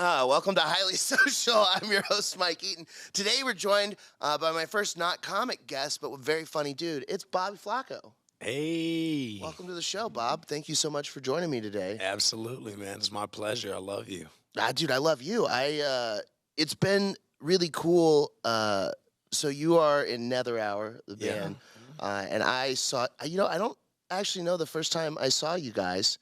Welcome to Highly Social. I'm your host, Mike Eaton. Today we're joined by my first not comic guest, but a very funny dude. It's Bobby Flaco. Hey. Welcome to the show, Bob. Thank you so much for joining me today. Absolutely, man. It's my pleasure. I love you. Dude, I love you. It's been really cool. So you are in Netherhour, the band, and I saw. I don't actually know the first time I saw you guys.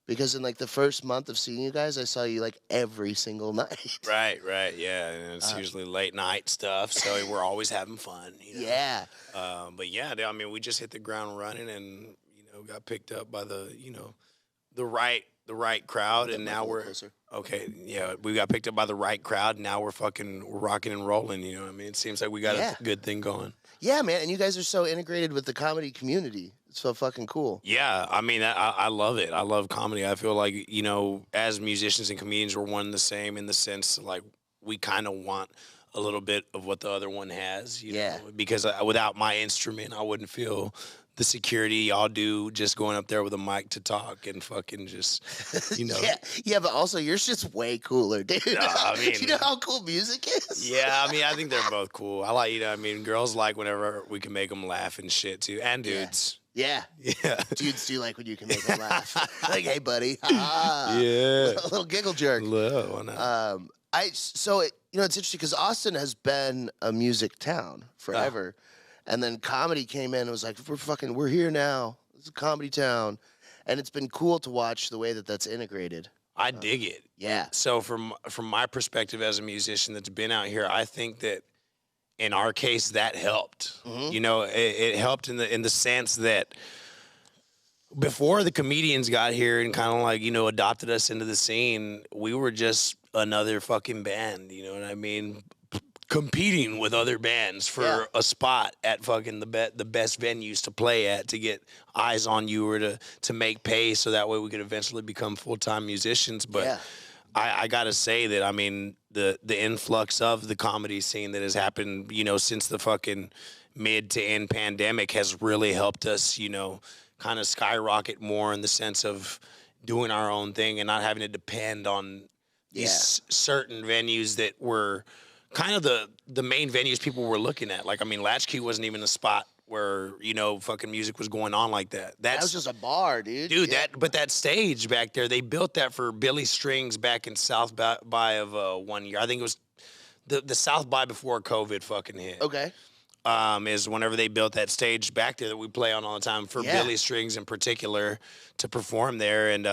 Because in like the first month of seeing you guys, I saw you like every single night. Right, yeah. And it's usually late night stuff, so we're always having fun. Yeah. But yeah, I mean, we just hit the ground running, and got picked up by the right crowd, and now we're closer. Okay. Yeah, we got picked up by the right crowd, and now we're rocking and rolling. You know what I mean? It seems like we got a good thing going. Yeah, man, and you guys are so integrated with the comedy community. It's so fucking cool. Yeah, I mean, I love it. I love comedy. I feel like, as musicians and comedians, we're one and the same in the sense, like, we kind of want a little bit of what the other one has, you know? Because without my instrument, I wouldn't feel the security y'all do just going up there with a mic to talk and fucking just, Yeah, but also yours just way cooler, dude. No, I mean, you know how cool music is? Yeah, I mean, I think they're both cool. I like, girls like whenever we can make them laugh and shit, too. And dudes. Yeah. Dudes do like when you can make them laugh. Like, hey, buddy. Yeah. A little giggle jerk. Hello. It's interesting because Austin has been a music town forever. And then comedy came in and was like, we're here now. It's a comedy town. And it's been cool to watch the way that that's integrated. I dig it. Yeah. So from my perspective as a musician that's been out here, I think that in our case that helped. Mm-hmm. It helped in the sense that before the comedians got here and kind of like, adopted us into the scene, we were just another fucking band, you know what I mean? Competing with other bands for a spot at fucking the best venues to play at, to get eyes on you, or to make pay so that way we could eventually become full-time musicians. But I gotta say that, I mean, the influx of the comedy scene that has happened, since the fucking mid to end pandemic has really helped us, kind of skyrocket more in the sense of doing our own thing and not having to depend on these certain venues that were kind of the main venues people were looking at. Like, I mean, Latchkey wasn't even a spot where, fucking music was going on like that. That was just a bar, dude. Dude, but that stage back there, they built that for Billy Strings back in South by of 1 year. I think it was the South by before COVID fucking hit. Okay. Is whenever they built that stage back there that we play on all the time for Billy Strings in particular to perform there, and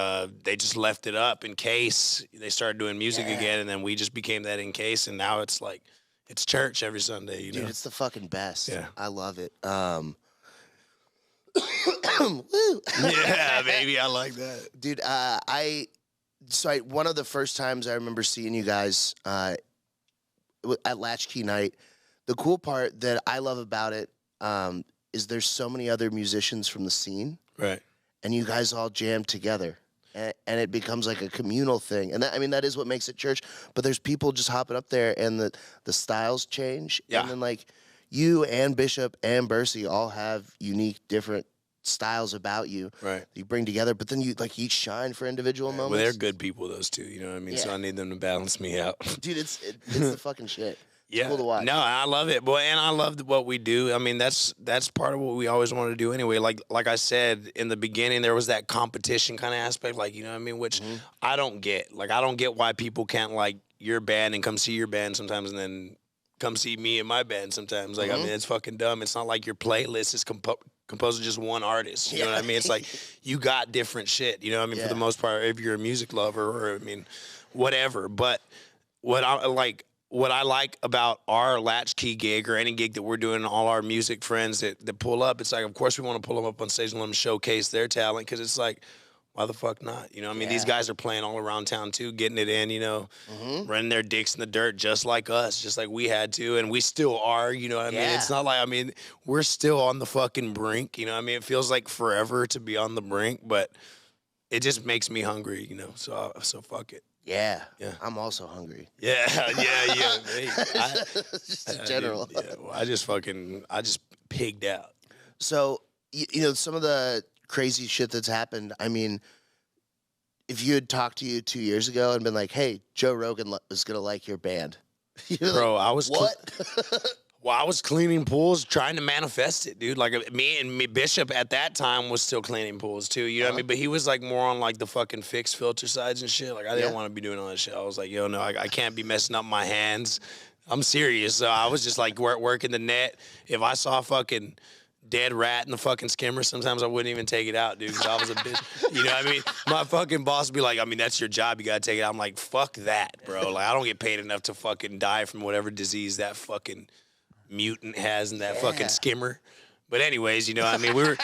they just left it up in case they started doing music again, and then we just became that in case, and now it's like it's church every Sunday, you know? Dude, it's the fucking best. Yeah. I love it. Woo. Yeah, baby, I like that. Dude, one of the first times I remember seeing you guys at Latchkey Night, the cool part that I love about it is there's so many other musicians from the scene. Right. And you guys all jam together. And it becomes like a communal thing. And that is what makes it church. But there's people just hopping up there, and the styles change. Yeah. And then, like, you and Bishop and Bercy all have unique, different styles about you. Right. That you bring together. But then you, like, each shine for individual moments. Well, they're good people, those two. You know what I mean? Yeah. So I need them to balance me out. Dude, it's the fucking shit. It's Yeah, cool to watch. No, I love it, boy, and I love what we do. I mean, that's part of what we always wanted to do anyway. Like I said in the beginning, there was that competition kind of aspect, like, you know what I mean, which I don't get. Like, I don't get why people can't like your band and come see your band sometimes, and then come see me and my band sometimes. Like, I mean, it's fucking dumb. It's not like your playlist is composed of just one artist. You know what I mean? It's like you got different shit. You know what I mean? For the most part, if you're a music lover or I mean, whatever. But what I like about our Latchkey gig or any gig that we're doing, all our music friends that pull up, it's like, of course, we want to pull them up on stage and let them showcase their talent, because it's like, why the fuck not? You know what I mean? These guys are playing all around town, too, getting it in, running their dicks in the dirt just like us, just like we had to, and we still are, you know what I mean? It's not like, I mean, we're still on the fucking brink, you know what I mean? It feels like forever to be on the brink, but it just makes me hungry, so fuck it. Yeah. I'm also hungry. Yeah. Just in general. Well, I just pigged out. So, some of the crazy shit that's happened, I mean, if you had talked to you 2 years ago and been like, "Hey, Joe Rogan is gonna like your band," bro, like, I was what? Well, I was cleaning pools, trying to manifest it, dude. Like me, Bishop at that time was still cleaning pools too. You know what I mean? But he was like more on like the fucking fixed filter sides and shit. Like I didn't want to be doing all that shit. I was like, yo, no, I can't be messing up my hands. I'm serious. So I was just like working the net. If I saw a fucking dead rat in the fucking skimmer, sometimes I wouldn't even take it out, dude, because I was a bitch. You know what I mean? My fucking boss would be like, I mean, that's your job. You got to take it out. I'm like, fuck that, bro. Like I don't get paid enough to fucking die from whatever disease that fucking mutant has in that fucking skimmer. But anyways, you know, I mean,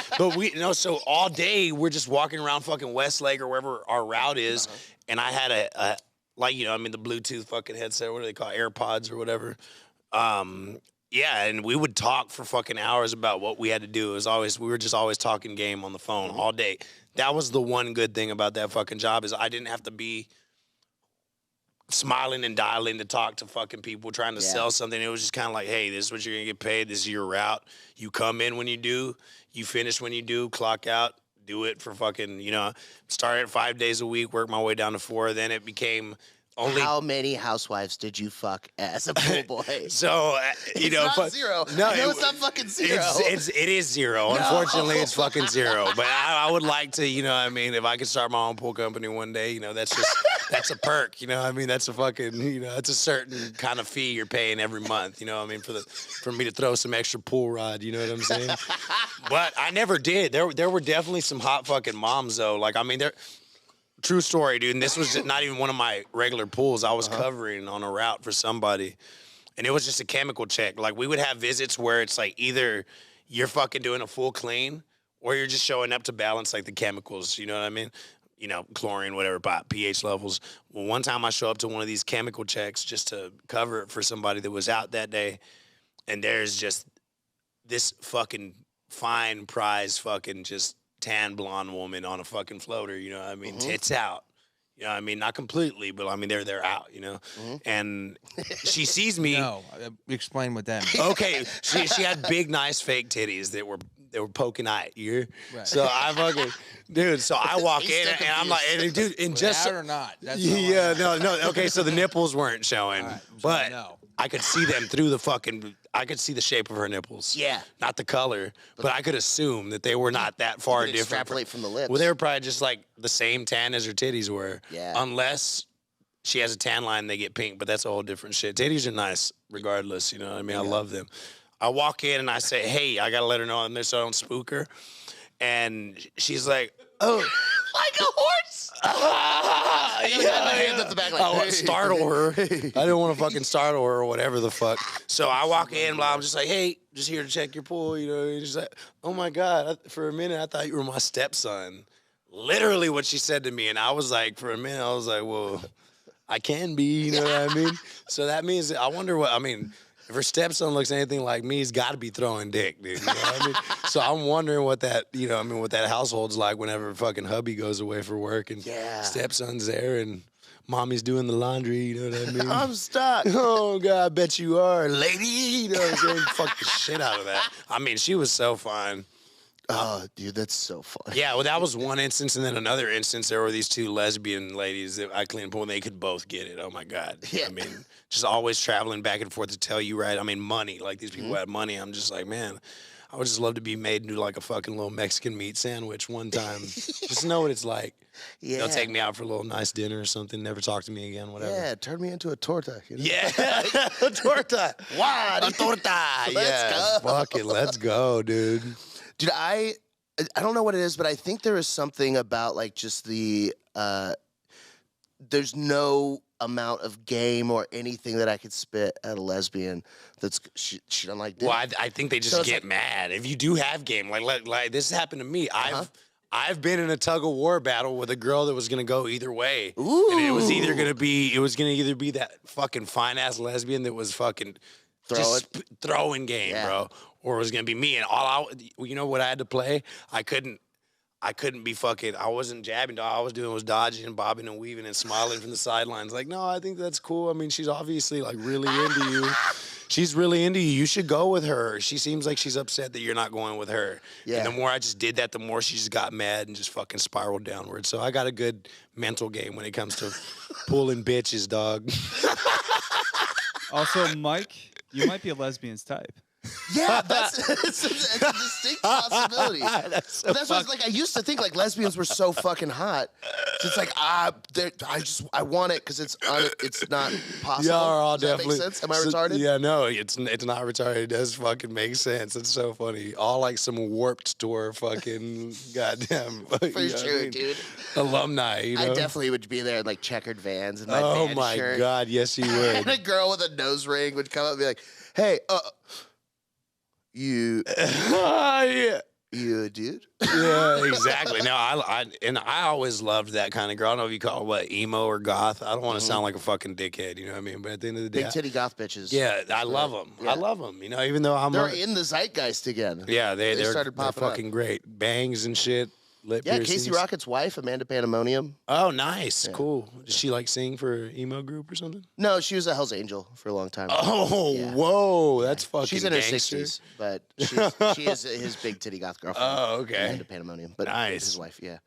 so all day we're just walking around fucking Westlake or wherever our route is, and I had a like, you know, I mean, the Bluetooth fucking headset, what do they call it? AirPods or whatever. Yeah, and we would talk for fucking hours about what we had to do. We were just always talking game on the phone all day. That was the one good thing about that fucking job is I didn't have to be smiling and dialing to talk to fucking people trying to sell something. It was just kind of like, hey, this is what you're gonna get paid. This is your route. You come in when you do, you finish when you do, clock out, do it for fucking, you know, started 5 days a week, work my way down to 4. Then it became only. How many housewives did you fuck as a pool boy? So, you know. It's not zero. No, it's not fucking zero. It is zero. No. Unfortunately, it's fucking zero. But I would like to, you know what I mean, if I could start my own pool company one day, you know, that's a perk, you know what I mean? That's a fucking, you know, it's a certain kind of fee you're paying every month, you know what I mean, for me to throw some extra pool rod, you know what I'm saying? But I never did. There were definitely some hot fucking moms, though. Like, I mean, true story, dude. And this was not even one of my regular pools. I was covering on a route for somebody. And it was just a chemical check. Like, we would have visits where it's like either you're fucking doing a full clean or you're just showing up to balance, like, the chemicals. You know what I mean? You know, chlorine, whatever, pH levels. Well, one time I show up to one of these chemical checks just to cover it for somebody that was out that day. And there's just this fucking fine prize fucking just tan blonde woman on a fucking floater, you know what I mean? Tits out. You know what I mean? Not completely, but I mean, they're out, you know? And she sees me. No, explain what that means. Okay, she had big, nice fake titties that were poking eye. Right. So I fucking, dude, so I walk in and I'm like, and dude, and just. Out or not? That's no. Okay, so the nipples weren't showing, right, but no. I could see them through the fucking. I could see the shape of her nipples. Yeah. Not the color, but I could assume that they were not that far different. Extrapolate from the lips. Well, they were probably just like the same tan as her titties were. Yeah. Unless she has a tan line, they get pink, but that's a whole different shit. Titties are nice regardless, you know what I mean? I love them. I walk in and I say, hey, I got to let her know I'm there so I don't spook her. And she's like, oh. Like a horse. Hands up the back like, I startle her. I didn't want to fucking startle her or whatever the fuck. So I walk in, blah, I'm just like, hey, just here to check your pool. You know, and she's like, oh my God, for a minute I thought you were my stepson. Literally what she said to me. And I was like, for a minute, I was like, well, I can be, you know what I mean? So that means, I wonder what, I mean, if her stepson looks anything like me, he's got to be throwing dick, dude. You know what I mean? So I'm wondering what that, you know, I mean, what that household's like whenever fucking hubby goes away for work and stepson's there and mommy's doing the laundry, you know what I mean? I'm stuck. Oh, God, I bet you are, lady. You know what I'm saying? Fuck the shit out of that. I mean, she was so fine. Oh, dude, that's so funny. Yeah, well, that was one instance, and then another instance, there were these two lesbian ladies that I cleaned pool, and they could both get it. Oh, my God. Yeah. I mean, just always traveling back and forth to tell you, right? I mean, money. Like, these people had money. I'm just like, man, I would just love to be made into, like, a fucking little Mexican meat sandwich one time. Just know what it's like. Yeah. They'll take me out for a little nice dinner or something, never talk to me again, whatever. Yeah, turn me into a torta. You know? Yeah, a torta. Wow, a torta. Let's go. Fuck it, let's go, dude. Dude, I don't know what it is, but I think there is something about like just the there's no amount of game or anything that I could spit at a lesbian that's she doesn't like dick. Well, I think they just get mad if you do have game. Like this happened to me. I've been in a tug of war battle with a girl that was gonna go either way. Ooh. And it was gonna either be that fucking fine ass lesbian that was fucking throwing game, bro. Or it was gonna be me, and you know what I had to play? I couldn't be fucking. I wasn't jabbing. All I was doing was dodging and bobbing and weaving and smiling from the sidelines. Like, no, I think that's cool. I mean, she's obviously like really into you. she's really into you. You should go with her. She seems like she's upset that you're not going with her. Yeah. And the more I just did that, the more she just got mad and just fucking spiraled downward. So I got a good mental game when it comes to pulling bitches, dog. Also, Mike, you might be a lesbian's type. Yeah, that's a distinct possibility. That's what it's like. I used to think like lesbians were so fucking hot. So it's like I want it because it's not possible. Y'all are all Does that definitely. make sense? Am I retarded? Yeah, no, it's not retarded. It does fucking make sense. It's so funny. All like some Warped Tour fucking goddamn. For sure, dude. Alumni. You know? I definitely would be there in like checkered Vans and my Oh band my shirt. god, yes you would. And a girl with a nose ring would come up and be like, "Hey, you yeah. you a dude?" Yeah, exactly. No, I always loved that kind of girl. I don't know if you call it what, emo or goth. I don't want to sound like a fucking dickhead, you know what I mean? But at the end of the day, Big titty goth bitches. yeah, I love them. Yeah. I love them. You know, even though I'm They're in the zeitgeist again. yeah, they're started they're popping up. fucking great. Bangs and shit. Lip Yeah, piercings. Casey Rocket's wife, Amanda Pandemonium. Oh, nice, cool. Does she like sing for emo group or something? No, she was a Hell's Angel for a long time. Oh, Yeah. whoa, that's fucking. She's in her gangster. 60s, but she is his big titty goth girlfriend. Oh, okay. Amanda Pandemonium, but Nice. his wife, yeah.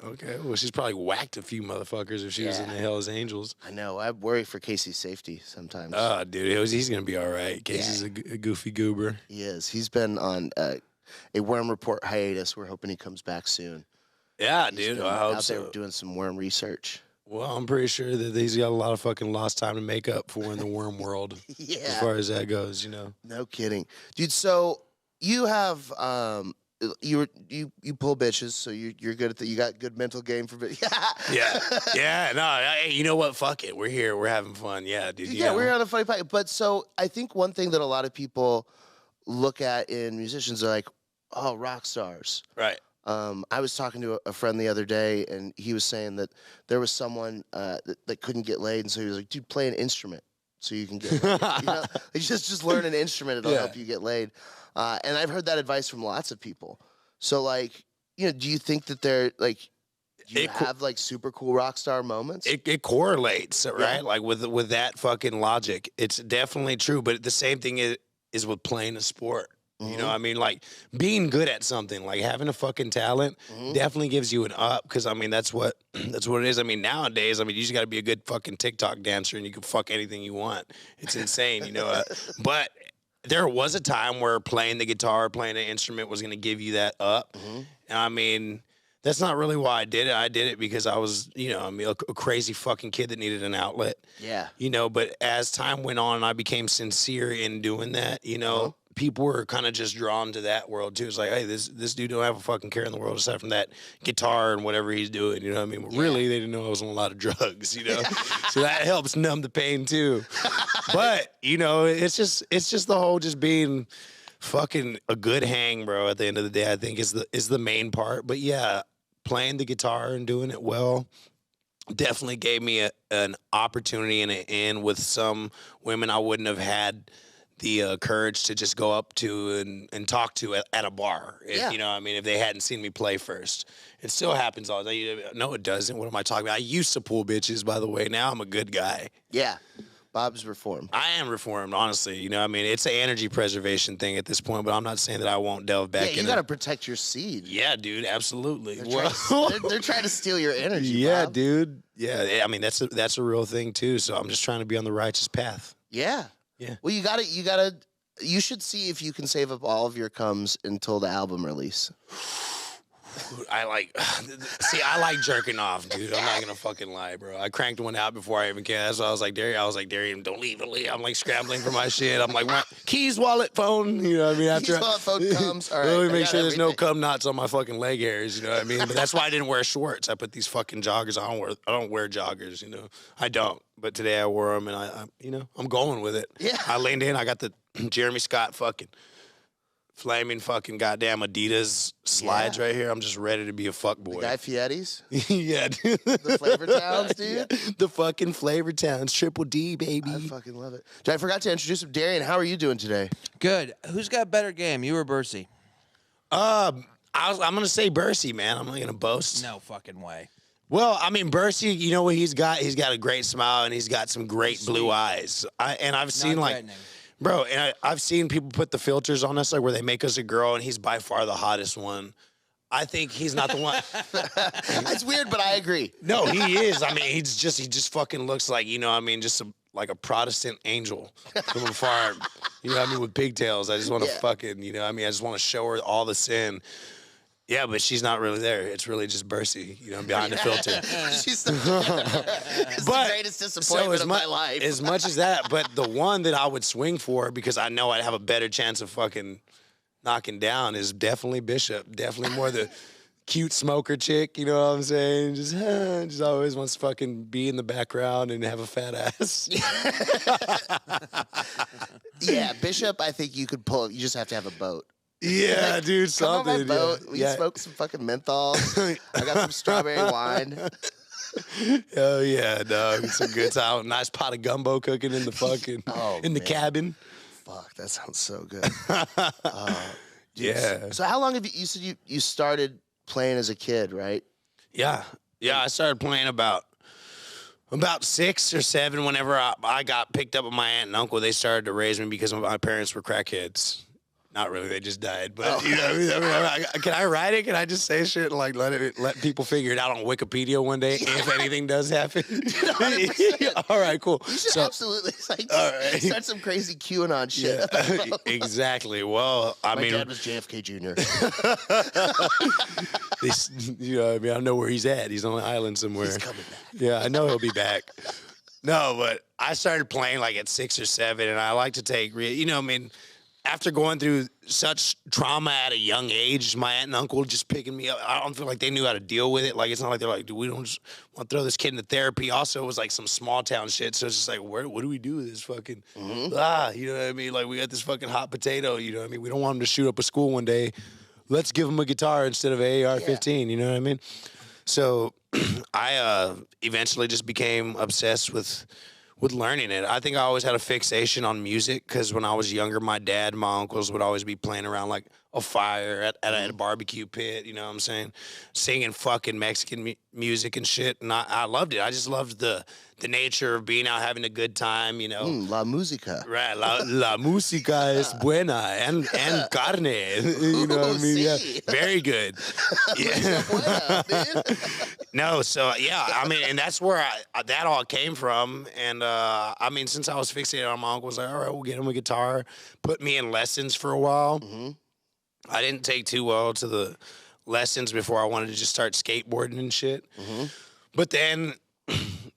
Okay, well, she's probably whacked a few motherfuckers if she was in Yeah. the Hells Angels. I know. I worry for Casey's safety sometimes. Oh, dude, he's gonna be all right. Casey's a goofy goober. He is. He's been on a Worm Report hiatus. We're hoping he comes back soon. Yeah, He's dude, been I hope out so. there doing some worm research. Well, I'm pretty sure that he's got a lot of fucking lost time to make up for in the worm world. Yeah. As far as that goes, you know. No kidding, dude. So you have you pull bitches, so you're good at that. You got good mental game for bitches. Yeah. No, hey, you know what? Fuck it. We're here. We're having fun. Yeah, dude. you Yeah, know. we're on a funny podcast. But so I think one thing that a lot of people look at in musicians are like, oh, rock stars. Right. I was talking to a friend the other day, and he was saying that there was someone that couldn't get laid, and so he was like, "Dude, play an instrument so you can get laid." You know? Like, just learn an instrument; it'll help you get laid. And I've heard that advice from lots of people. So, like, you know, do you think that they're like, do you have like super cool rock star moments? It correlates, right? Yeah. Like with that fucking logic, it's definitely true. But the same thing is with playing a sport. You know what I mean? Like, being good at something, like having a fucking talent definitely gives you an up, because, I mean, that's what it is. I mean, nowadays, I mean, you just got to be a good fucking TikTok dancer and you can fuck anything you want. It's insane, you know? But there was a time where playing the guitar, playing an instrument was going to give you that up. And, I mean, that's not really why I did it. I did it because I was, you know, I mean, a crazy fucking kid that needed an outlet. Yeah. You know, but as time went on and I became sincere in doing that, you know, people were kind of just drawn to that world too. It's like, hey, this dude don't have a fucking care in the world aside from that guitar and whatever he's doing. You know what I mean? But really, they didn't know I was on a lot of drugs. You know, so that helps numb the pain too. But you know, it's just the whole just being fucking a good hang, bro. At the end of the day, I think is the main part. But yeah, playing the guitar and doing it well definitely gave me an opportunity and an in with some women I wouldn't have had the courage to just go up to and talk to at a bar. If, you know what I mean? If they hadn't seen me play first. It still happens all the time. No, it doesn't. What am I talking about? I used to pull bitches, by the way. Now I'm a good guy. Yeah. Bob's reformed. I am reformed, honestly. You know what I mean? It's an energy preservation thing at this point, but I'm not saying that I won't delve back in. Yeah, you got to protect your seed. Yeah, dude, absolutely. They're trying to steal your energy, Yeah, Bob. dude. Yeah, I mean, that's a real thing, too. So I'm just trying to be on the righteous path. Yeah. Yeah. Well, you should see if you can save up all of your comes until the album release. I like jerking off, dude. I'm not gonna fucking lie, bro. I cranked one out before I even came. That's why I was like, Darian, don't leave. I'm like scrambling for my shit. I'm like, keys, wallet, phone. You know what I mean? Keys, wallet, phone, comes. All right. Let me I make got sure there's no everything. cum knots on my fucking leg hairs. You know what I mean? But that's why I didn't wear shorts. I put these fucking joggers. I don't wear joggers. You know, I don't. But today I wore them, and I'm going with it. Yeah. I leaned in. I got the Jeremy Scott fucking flaming fucking goddamn Adidas slides right here. I'm just ready to be a fuckboy. Guy Fieri's? Yeah, dude. The Flavor Towns, dude? Yeah. The fucking Flavor Towns, Triple D, baby. I fucking love it. I forgot to introduce him. Darian, how are you doing today? Good. Who's got better game, you or Bercy? I'm gonna say Bercy, man. I'm not gonna boast. No fucking way. Well, I mean, Bercy, you know what he's got? He's got a great smile and he's got some great blue eyes. I've seen like threatening. Bro, and I've seen people put the filters on us, like where they make us a girl, and he's by far the hottest one. I think he's not the one. It's weird, but I agree. No, he is. I mean, he just fucking looks like, you know what I mean, just like a Protestant angel from afar. You know what I mean, with pigtails. I just want to fucking, you know what I mean, I just want to show her all the sin. Yeah, but she's not really there. It's really just Bercy, you know, behind the filter. She's the greatest disappointment of my life. As much as that, but the one that I would swing for, because I know I'd have a better chance of fucking knocking down, is definitely Bishop. Definitely more the cute smoker chick, you know what I'm saying? Just always wants to fucking be in the background and have a fat ass. Yeah, Bishop, I think you could pull. You just have to have a boat. Yeah, dude, something. Come on my boat. We smoke some fucking menthol. I got some strawberry wine. Oh yeah, dog. Some good time. Nice pot of gumbo cooking in the fucking the cabin. Fuck, that sounds so good. Yeah. So how long have you said you started playing as a kid, right? Yeah. I started playing about 6 or 7. Whenever I got picked up with my aunt and uncle, they started to raise me because my parents were crackheads. Not really, they just died. But you know, I mean, can I write it? Can I just say shit and like let people figure it out on Wikipedia one day if anything does happen? All right, cool. You should absolutely start some crazy QAnon shit. Yeah, exactly. Well, I mean, my dad was JFK Jr. You know, I mean, I know where he's at. He's on an island somewhere. He's coming back. Yeah, I know he'll be back. No, but I started playing like at 6 or 7, and I like to take, you know, I mean, after going through such trauma at a young age, my aunt and uncle just picking me up, I don't feel like they knew how to deal with it. Like, it's not like they're like, dude, we don't just want to throw this kid into therapy. Also, it was like some small town shit. So it's just like, what do we do with this fucking, you know what I mean? Like, we got this fucking hot potato, you know what I mean? We don't want him to shoot up a school one day. Let's give him a guitar instead of an AR-15, you know what I mean? So I eventually just became obsessed with learning it. I think I always had a fixation on music because when I was younger, my dad and my uncles would always be playing around like a fire at a barbecue pit, you know what I'm saying? Singing fucking Mexican music and shit. And I loved it. I just loved the nature of being out having a good time, you know. La música. Right. La música es buena and carne. You know what I mean? Yeah. Very good. Yeah. No, so yeah, I mean, and that's where that all came from. And I mean, since I was fixated on my uncle, was like, all right, we'll get him a guitar. Put me in lessons for a while. I didn't take too well to the lessons before I wanted to just start skateboarding and shit. But then,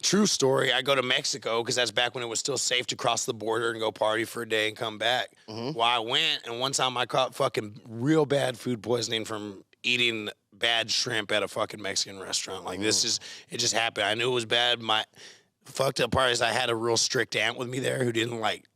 true story, I go to Mexico because that's back when it was still safe to cross the border and go party for a day and come back. Well, I went, and one time I caught fucking real bad food poisoning from eating bad shrimp at a fucking Mexican restaurant. Like, it just happened. I knew it was bad. My fucked up part is I had a real strict aunt with me there who didn't like,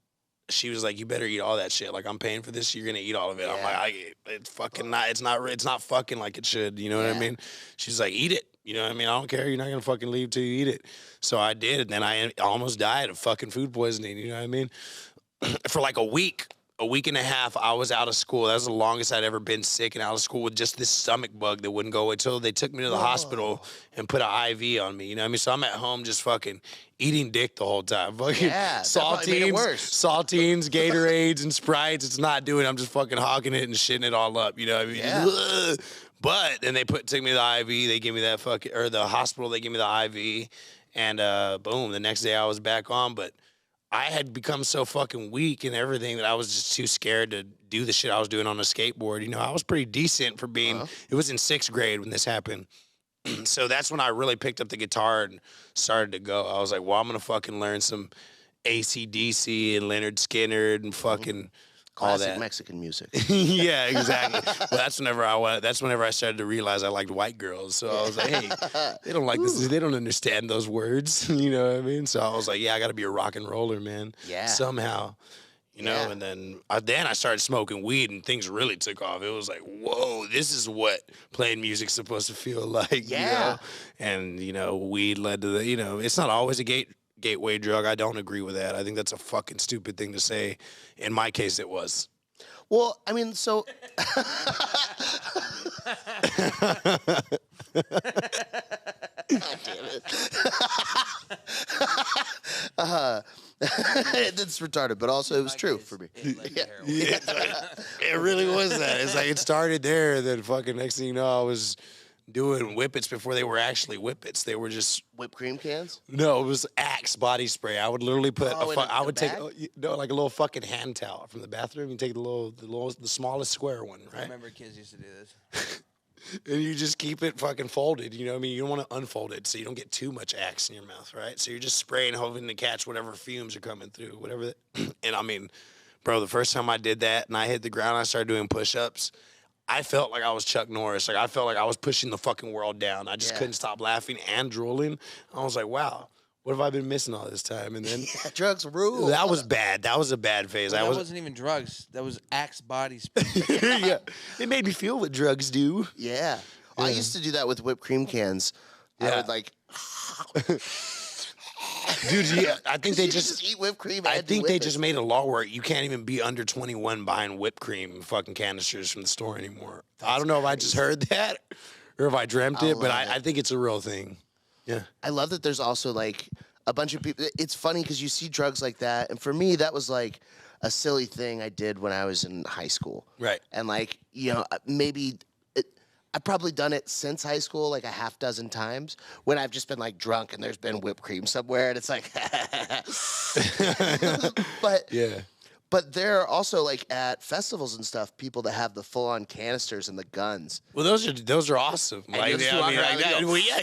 she was like, you better eat all that shit. Like, I'm paying for this. You're going to eat all of it. Yeah. I'm like, it's fucking not, it's not fucking like it should. You know what I mean? She's like, eat it. You know what I mean? I don't care. You're not going to fucking leave till you eat it. So I did. And then I almost died of fucking food poisoning. You know what I mean? For like a week and a half, I was out of school. That was the longest I'd ever been sick and out of school with just this stomach bug that wouldn't go away until they took me to the hospital and put an IV on me. You know what I mean? So I'm at home just fucking eating dick the whole time. Fucking saltines, Gatorades, and Sprites. It's not doing it. I'm just fucking hogging it and shitting it all up. You know what I mean? Yeah. But then they took me to the IV. They gave me that fucking, or the hospital, they gave me the IV. And boom, the next day I was back on. But I had become so fucking weak and everything that I was just too scared to do the shit I was doing on a skateboard. You know, I was pretty decent for being, it was in 6th grade when this happened. So that's when I really picked up the guitar and started to go. I was like, well, I'm going to fucking learn some AC/DC and Leonard Skinner and fucking all that. Classic Mexican music. Yeah, exactly. Well, that's whenever I started to realize I liked white girls. So I was like, hey, they don't like this. They don't understand those words. You know what I mean? So I was like, yeah, I got to be a rock and roller, man. Yeah. Somehow. You know, and then I started smoking weed and things really took off. It was like, whoa, this is what playing music's supposed to feel like. Yeah. You know? And, you know, weed led to the, you know, it's not always a gateway drug. I don't agree with that. I think that's a fucking stupid thing to say. In my case, it was. Well, I mean, so... God damn it. It's retarded, but also it was true for me. Yeah, it really was that. It's like it started there, then fucking next thing you know, I was doing whippets before they were actually whippets. They were just Whipped cream cans? no, it was Axe body spray. I would literally put I would take bag? like a little fucking hand towel from the bathroom. You take the smallest square one, I right? remember kids used to do this. And you just keep it fucking folded. You know what I mean? You don't want to unfold it so you don't get too much Axe in your mouth, right? So you're just spraying, hoping to catch whatever fumes are coming through, whatever. And I mean, bro, the first time I did that and I hit the ground, I started doing push-ups. I felt like I was Chuck Norris. Like I felt like I was pushing the fucking world down. I just couldn't stop laughing and drooling. I was like, wow, what have I been missing all this time? And then Drugs rule. that was bad. That was a bad phase. That wasn't even drugs. That was Axe body spray. Yeah, it made me feel what drugs do. Yeah. I used to do that with whipped cream cans. I would like, Dude, yeah, I think they you just eat whipped cream. I and think do they whippets. just made a law where you can't even be under 21 buying whipped cream fucking canisters from the store anymore. I don't know if I just heard that or if I dreamt it, but I think it's a real thing. Yeah. I love that there's also like a bunch of people. It's funny because you see drugs like that. And for me, that was like a silly thing I did when I was in high school. Right. And like, you know, maybe I've probably done it since high school like a half dozen times when I've just been like drunk and there's been whipped cream somewhere and it's like, but Yeah. But there are also like at festivals and stuff, people that have the full on canisters and the guns. Well, those are awesome. And Like, you just I walk mean, around like and that. go, Well, yeah,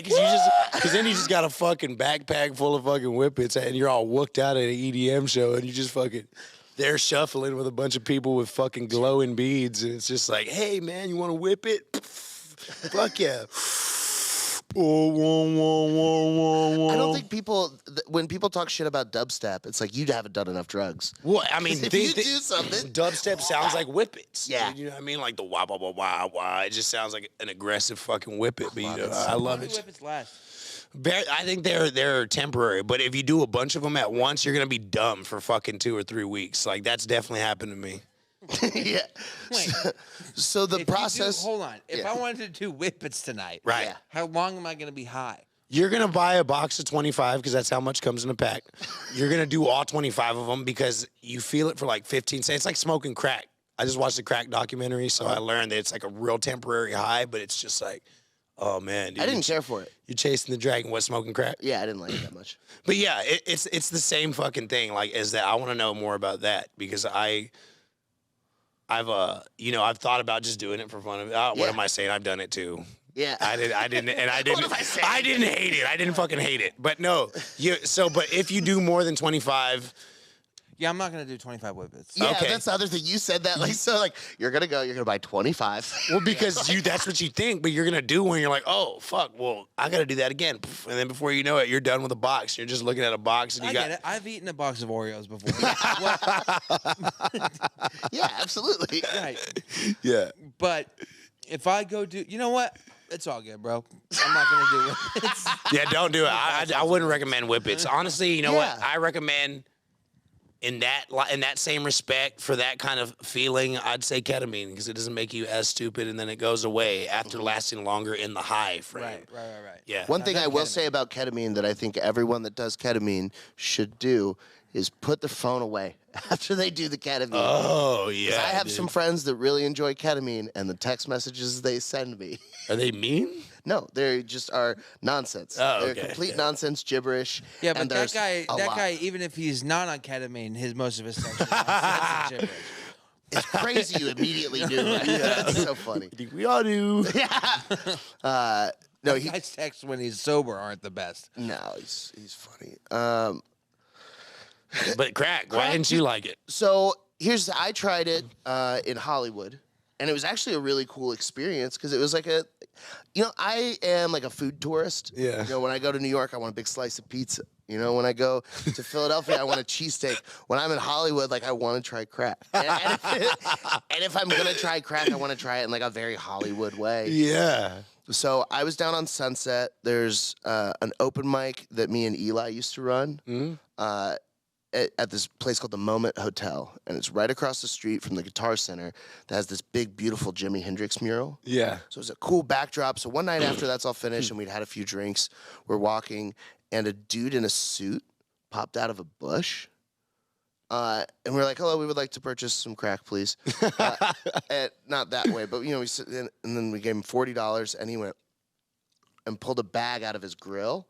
because then you just got a fucking backpack full of fucking whippets, and you're all whooked out at an EDM show, and you just fucking they're shuffling with a bunch of people with fucking glowing beads, and it's just like, hey man, you want to whip it? Fuck yeah. I don't think people, when people talk shit about dubstep, it's like you haven't done enough drugs. Well, I mean, If you do something, dubstep sounds like whippets. Yeah. You know what I mean? Like the wah, wah, wah, wah, wah. It just sounds like an aggressive fucking whippet. But you know, I love it. Whippets last. I think they're temporary, but if you do a bunch of them at once, you're gonna be dumb for fucking 2 or 3 weeks. Like that's definitely happened to me. yeah. Wait. So the If you do- process. hold on. If I wanted to do whippets tonight, Right. Yeah. how long am I going to be high? You're gonna buy a box of 25 because that's how much comes in a pack. You're gonna do all 25 of them because you feel it for like 15 seconds. It's like smoking crack. I just watched a crack documentary, so I learned that it's like a real temporary high, but it's just like, oh man, dude, I didn't care for it. you're chasing the dragon. What, smoking crack? Yeah, I didn't like it that much. But yeah, it's the same fucking thing. Like, is that I want to know more about that because I've thought about just doing it for fun of it. What Yeah. am I saying? I've done it too. Yeah. I didn't, and I didn't. What am I saying? I didn't hate it. I didn't fucking hate it. But no, but if you do more than 25, Yeah, I'm not going to do 25 whippets. Yeah, Okay. that's the other thing. You said that like so. Like you're gonna buy 25. well, because that's what you think, but you're gonna do when you're like, oh fuck, well, I gotta do that again, and then before you know it, you're done with a box. You're just looking at a box, and you I got. get it. I've eaten a box of Oreos before. Yeah, absolutely. Right. Yeah. But if I go do, you know what? It's all good, bro. I'm not going to do whippets. Yeah, don't do it. I wouldn't recommend whippets. Honestly, you know what? Yeah. I recommend in that same respect for that kind of feeling, I'd say ketamine because it doesn't make you as stupid and then it goes away after lasting longer in the high frame. Right. Yeah. One thing I've I done will ketamine. say about ketamine that I think everyone that does ketamine should do is put their phone away after they do the ketamine. Oh yeah. 'Cause I have dude. some friends that really enjoy ketamine, and the text messages they send me, Are they mean? no, they just are nonsense. Oh, They're okay. complete Yeah. nonsense, gibberish. Yeah, but and that there's guy, a lot. even if he's not on ketamine, most of his text is nonsense and gibberish. It's crazy you immediately knew. That's so funny. I think we all do. No, Guy's texts when he's sober aren't the best. no, he's funny. But crack. Why didn't you like it? So I tried it in Hollywood, and it was actually a really cool experience because it was like I am like a food tourist. Yeah. You know, when I go to New York, I want a big slice of pizza. You know, when I go to Philadelphia, I want a cheesesteak. When I'm in Hollywood, like I want to try crack. And if I'm gonna try crack, I want to try it in like a very Hollywood way. Yeah. So I was down on Sunset. There's an open mic that me and Eli used to run. At this place called the Moment Hotel, and it's right across the street from the Guitar Center that has this big, beautiful Jimi Hendrix mural. Yeah. So it's a cool backdrop. So one night after that's all finished and we'd had a few drinks, we're walking, and a dude in a suit popped out of a bush And we're like, hello, we would like to purchase some crack, please. And not that way, but, we sit in, and then we gave him $40, and he went and pulled a bag out of his grill,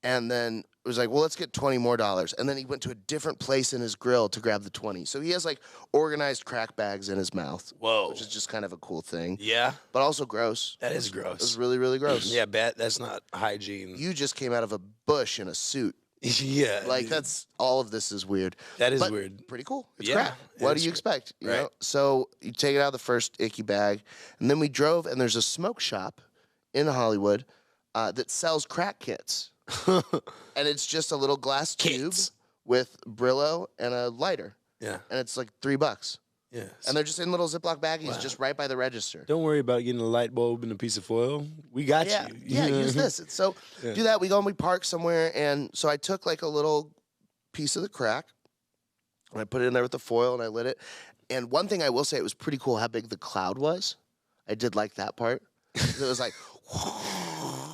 and then it was like, well, let's get $20 more. And then he went to a different place in his grill to grab the 20. So he has, like, organized crack bags in his mouth. Whoa. Which is just kind of a cool thing. Yeah. But also gross. That is gross. It was really, really gross. Yeah, that's not hygiene. You just came out of a bush in a suit. Yeah. Like, that's all of this is weird. That is but weird. Pretty cool. It's Yeah, crack. What do you great. expect? You Right. know? So you take it out of the first icky bag, and then we drove, and there's a smoke shop in Hollywood that sells crack kits. And it's just a little glass tube with Brillo and a lighter. Yeah. And it's like $3. Yeah. And they're just in little Ziploc baggies just right by the register. Don't worry about getting a light bulb and a piece of foil. We got Yeah, you. yeah, use this. So do that. We go and we park somewhere. And so I took like a little piece of the crack, and I put it in there with the foil, and I lit it. And one thing I will say, it was pretty cool how big the cloud was. I did like that part. It was like...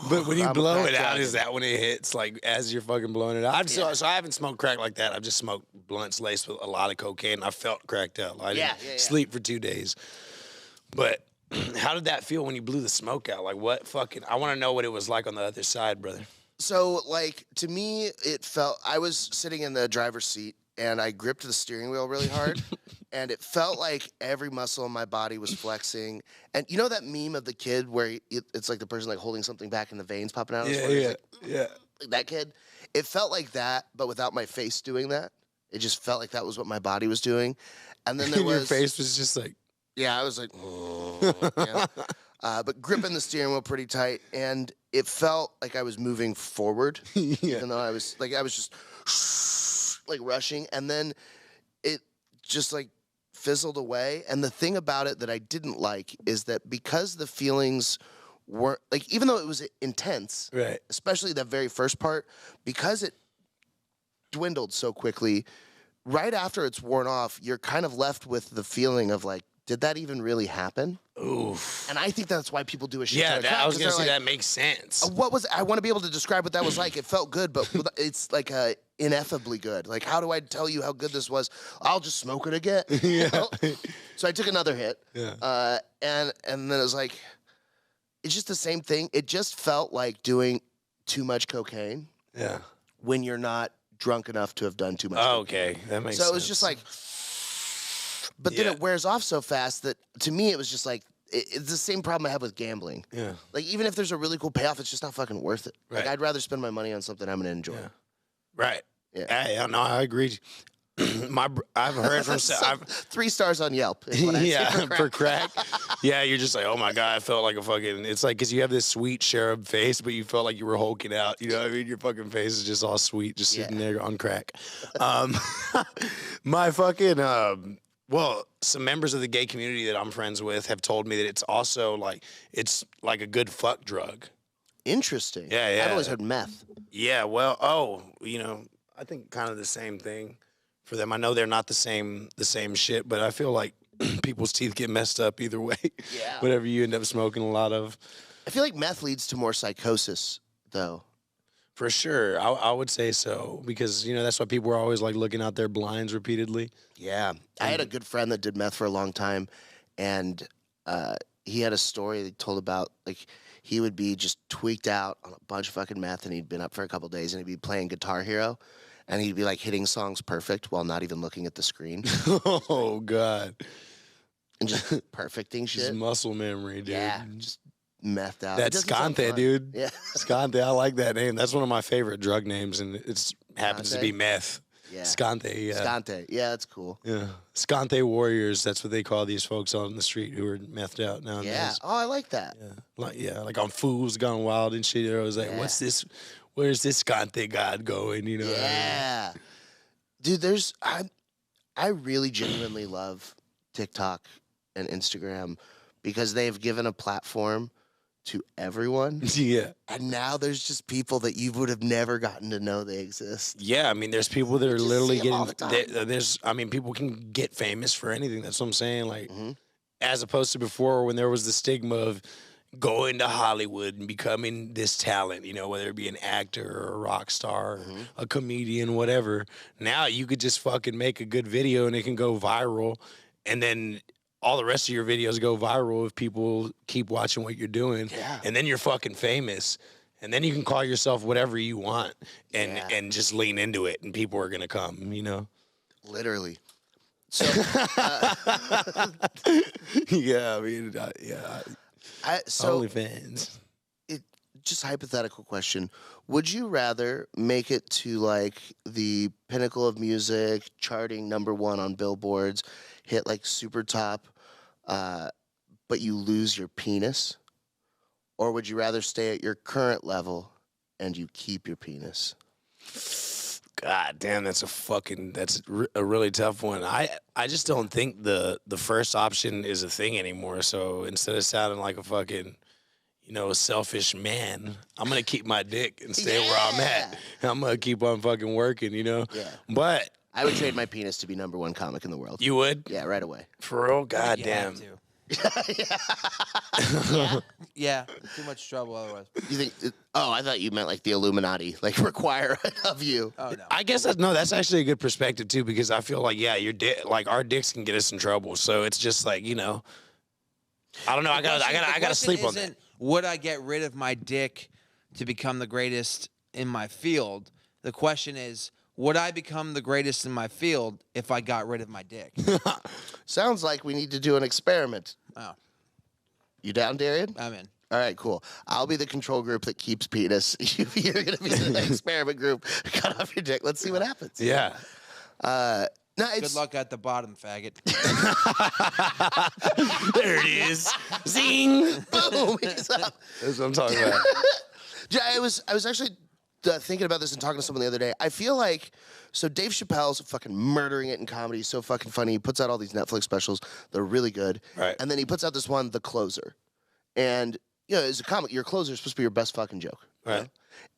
But when you I'm a blow crack it out, dragon. is that when it hits, like, as you're fucking blowing it out? So I haven't smoked crack like that. I've just smoked blunts laced with a lot of cocaine. I felt cracked out. I didn't sleep for 2 days. But how did that feel when you blew the smoke out? Like, what fucking... I want to know what it was like on the other side, brother. So, like, to me, it felt... I was sitting in the driver's seat, and I gripped the steering wheel really hard, and it felt like every muscle in my body was flexing. And you know that meme of the kid where it's like the person like holding something back and the veins popping out? Yeah. Like that kid. It felt like that, but without my face doing that. It just felt like that was what my body was doing. And then there was... Your face was just like... Yeah, I was like... yeah. But gripping the steering wheel pretty tight, and it felt like I was moving forward, even though I was just like rushing, and then it just like fizzled away. And the thing about it that I didn't like is that because the feelings weren't like, even though it was intense, Right. especially that very first part, because it dwindled so quickly, right after it's worn off, you're kind of left with the feeling of like, did that even really happen? Oof. And I think that's why people do a shit Yeah, ton of crack, I was 'cause going to they're say like, that makes sense. what was I want to be able to describe what that was like. It felt good, but it's like ineffably good. Like, how do I tell you how good this was? I'll just smoke it again. You know? So I took another hit. Yeah. And then it was like, it's just the same thing. It just felt like doing too much cocaine Yeah. when you're not drunk enough to have done too much. Oh, cocaine. okay. That makes sense. So it was just like, but then Yeah. it wears off so fast that to me it was just like, it's the same problem I have with gambling. Yeah. Like, even if there's a really cool payoff, it's just not fucking worth it. Like, Right. I'd rather spend my money on something I'm gonna enjoy. Yeah. Right. Yeah. Yeah, no, I agree. I've heard from So, 3 stars on Yelp. Is what I say yeah, for crack. for crack. Yeah, you're just like, oh my god, I felt like a fucking. It's like because you have this sweet cherub face, but you felt like you were hulking out. You know what I mean? Your fucking face is just all sweet, just sitting there on crack. My fucking. Well, some members of the gay community that I'm friends with have told me that it's also like it's like a good fuck drug. Interesting. Yeah, yeah. I've always heard meth. Yeah, well, I think kind of the same thing for them. I know they're not the same shit, but I feel like people's teeth get messed up either way. Yeah. Whatever you end up smoking a lot of. I feel like meth leads to more psychosis, though. For sure. I would say so because, that's why people are always like looking out their blinds repeatedly. Yeah. I had a good friend that did meth for a long time, and he had a story that he told about, like, he would be just tweaked out on a bunch of fucking meth, and he'd been up for a couple days, and he'd be playing Guitar Hero, and he'd be, like, hitting songs perfect while not even looking at the screen. Oh, God. And just perfecting Just shit. muscle memory, dude. Yeah, just methed out. That's It doesn't sound Scante, fun. dude. Yeah. Scante, I like that name. That's one of my favorite drug names, and it happens to Scante? be meth. Yeah. Scante, yeah. Scante. Yeah, that's cool. Yeah. Scante warriors, that's what they call these folks on the street who are methed out nowadays. Yeah. Oh, I like that. Yeah. Like on Fools Gone Wild and shit. They're always like, Yeah. what's this? Where's this Scante god going? You know what I mean? Yeah. Dude, I really genuinely love TikTok and Instagram because they've given a platform to everyone. Yeah. And now there's just people that you would have never gotten to know they exist. Yeah, I mean, there's people that are just literally see 'em all getting. the time. People can get famous for anything. That's what I'm saying. Like, Mhm. as opposed to before when there was the stigma of going to Hollywood and becoming this talent, you know, whether it be an actor or a rock star, or a comedian, whatever. Now you could just fucking make a good video and it can go viral, and then all the rest of your videos go viral if people keep watching what you're doing, and then you're fucking famous. And then you can call yourself whatever you want and just lean into it, and people are gonna come, you know. Literally. So yeah, I mean, so OnlyFans. Just a hypothetical question. Would you rather make it to like the pinnacle of music, charting #1 on billboards, hit like super top, but you lose your penis? Or would you rather stay at your current level and you keep your penis? God damn, that's a really tough one. I just don't think the first option is a thing anymore. So instead of sounding like a fucking, you know, a selfish man, I'm gonna keep my dick and stay where I'm at. I'm gonna keep on fucking working, you know. Yeah. But I would trade my penis to be #1 comic in the world. you would? Yeah, right away. For real? God You damn. have to. Yeah, too much trouble otherwise. You think? Oh, I thought you meant like the Illuminati, like require of you. Oh no. I guess that's actually a good perspective too, because I feel like your dick, like our dicks can get us in trouble. So it's just like, you know, I don't know. I gotta sleep on that. Would I get rid of my dick to become the greatest in my field? The question is, would I become the greatest in my field if I got rid of my dick? Sounds like we need to do an experiment. Oh, You down, Darian? I'm in. All right, cool. I'll be the control group that keeps penis. You're going to be the experiment group. Cut off your dick. Let's see what happens. Yeah. No, Good it's luck at the bottom, faggot. There it is. Zing. boom. He's up. That's what I'm talking about. Yeah, I was actually thinking about this and talking to someone the other day. I feel like, so Dave Chappelle's fucking murdering it in comedy. He's so fucking funny. He puts out all these Netflix specials. They're really good. Right. And then he puts out this one, The Closer. And, you know, as a comic, your closer is supposed to be your best fucking joke. Right. You know?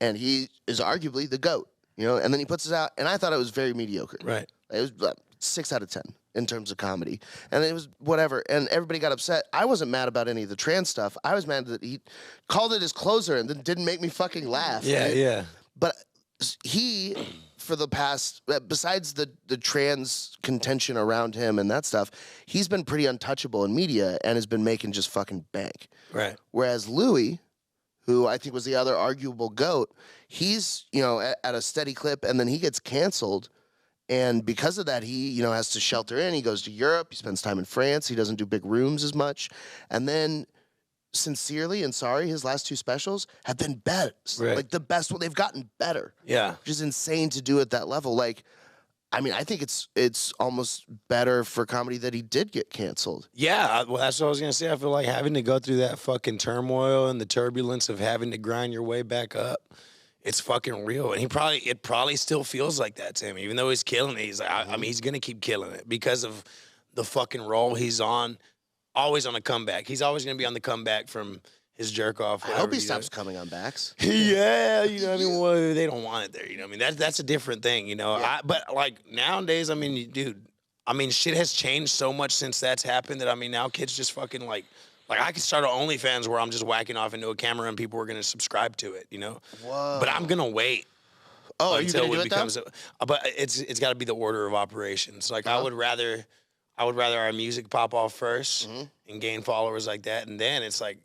And he is arguably the GOAT, you know? And then he puts it out, and I thought it was very mediocre. Right. It was 6 out of 10 in terms of comedy. And it was whatever. And everybody got upset. I wasn't mad about any of the trans stuff. I was mad that he called it his closer and then didn't make me fucking laugh. Yeah, right? yeah. But he, for the past, besides the trans contention around him and that stuff, he's been pretty untouchable in media and has been making just fucking bank. Right. Whereas Louis, who I think was the other arguable GOAT, he's, you know, at a steady clip, and then he gets canceled. And because of that, he, you know, has to shelter in. He goes to Europe. He spends time in France. He doesn't do big rooms as much. And then Sincerely and Sorry, his last 2 specials, have been better. Right. Like the best one. They've gotten better. Yeah. Which is insane to do at that level. Like, I mean, I think it's almost better for comedy that he did get canceled. Yeah, well, that's what I was gonna say. I feel like having to go through that fucking turmoil and the turbulence of having to grind your way back up, it's fucking real. And it probably still feels like that to him, even though he's killing it. He's like, I mean, he's gonna keep killing it because of the fucking role he's on. Always on a comeback. He's always gonna be on the comeback from his jerk off. I hope he stops coming on backs. Yeah, you know what I mean? Well, they don't want it there, you know what I mean? That's a different thing, you know? Yeah. But, like, nowadays, I mean, dude, I mean, shit has changed so much since that's happened that, I mean, now kids just fucking, like I could start an OnlyFans where I'm just whacking off into a camera and people are going to subscribe to it, you know? Whoa. But I'm going to wait. Oh, are you until going to do it becomes but it's got to be the order of operations. Like, I would rather our music pop off first and gain followers like that, and then it's like,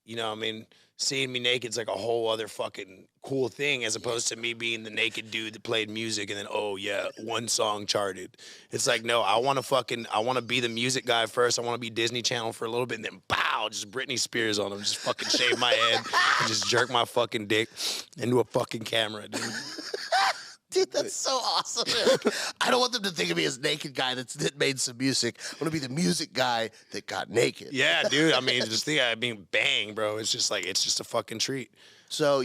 you know, I mean, seeing me naked's like a whole other fucking cool thing as opposed to me being the naked dude that played music and then, oh yeah, one song charted. It's like, no, I want to be the music guy first. I want to be Disney Channel for a little bit and then bow, just Britney Spears on him. Just fucking shave my head and just jerk my fucking dick into a fucking camera, dude. Dude, that's so awesome. Man. I don't want them to think of me as naked guy that made some music. I want to be the music guy that got naked. Yeah, dude. I mean, bang, bro. It's just like, it's just a fucking treat. So,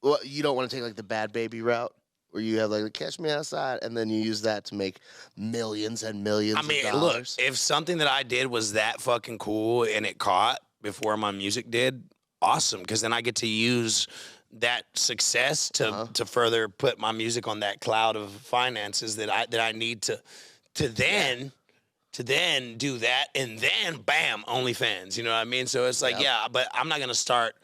well, you don't want to take like the Bad Baby route where you have like Catch Me Outside and then you use that to make millions and millions of dollars. Look, if something that I did was that fucking cool and it caught before my music did, awesome. Because then I get to use that success to further put my music on that cloud of finances that I need to to then do that, and then bam, OnlyFans. You know what I mean? So it's like, yeah, but I'm not gonna start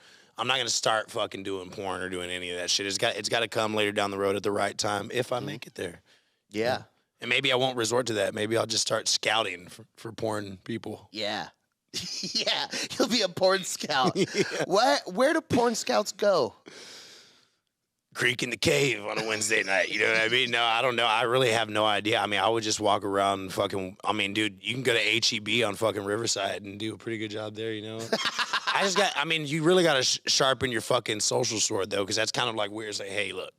fucking doing porn or doing any of that shit. It's got to come later down the road at the right time if I make it there. Yeah. And maybe I won't resort to that. Maybe I'll just start scouting for porn people. Yeah. Yeah. You'll be a porn scout. Where do porn scouts go? Creek in the cave on a Wednesday night. You know what I mean? No, I don't know. I really have no idea. I mean, I would just walk around and fucking. I mean, dude, you can go to HEB on fucking Riverside and do a pretty good job there. You know. I mean, you really got to sharpen your fucking social sword though, because that's kind of like weird. Say, hey, look.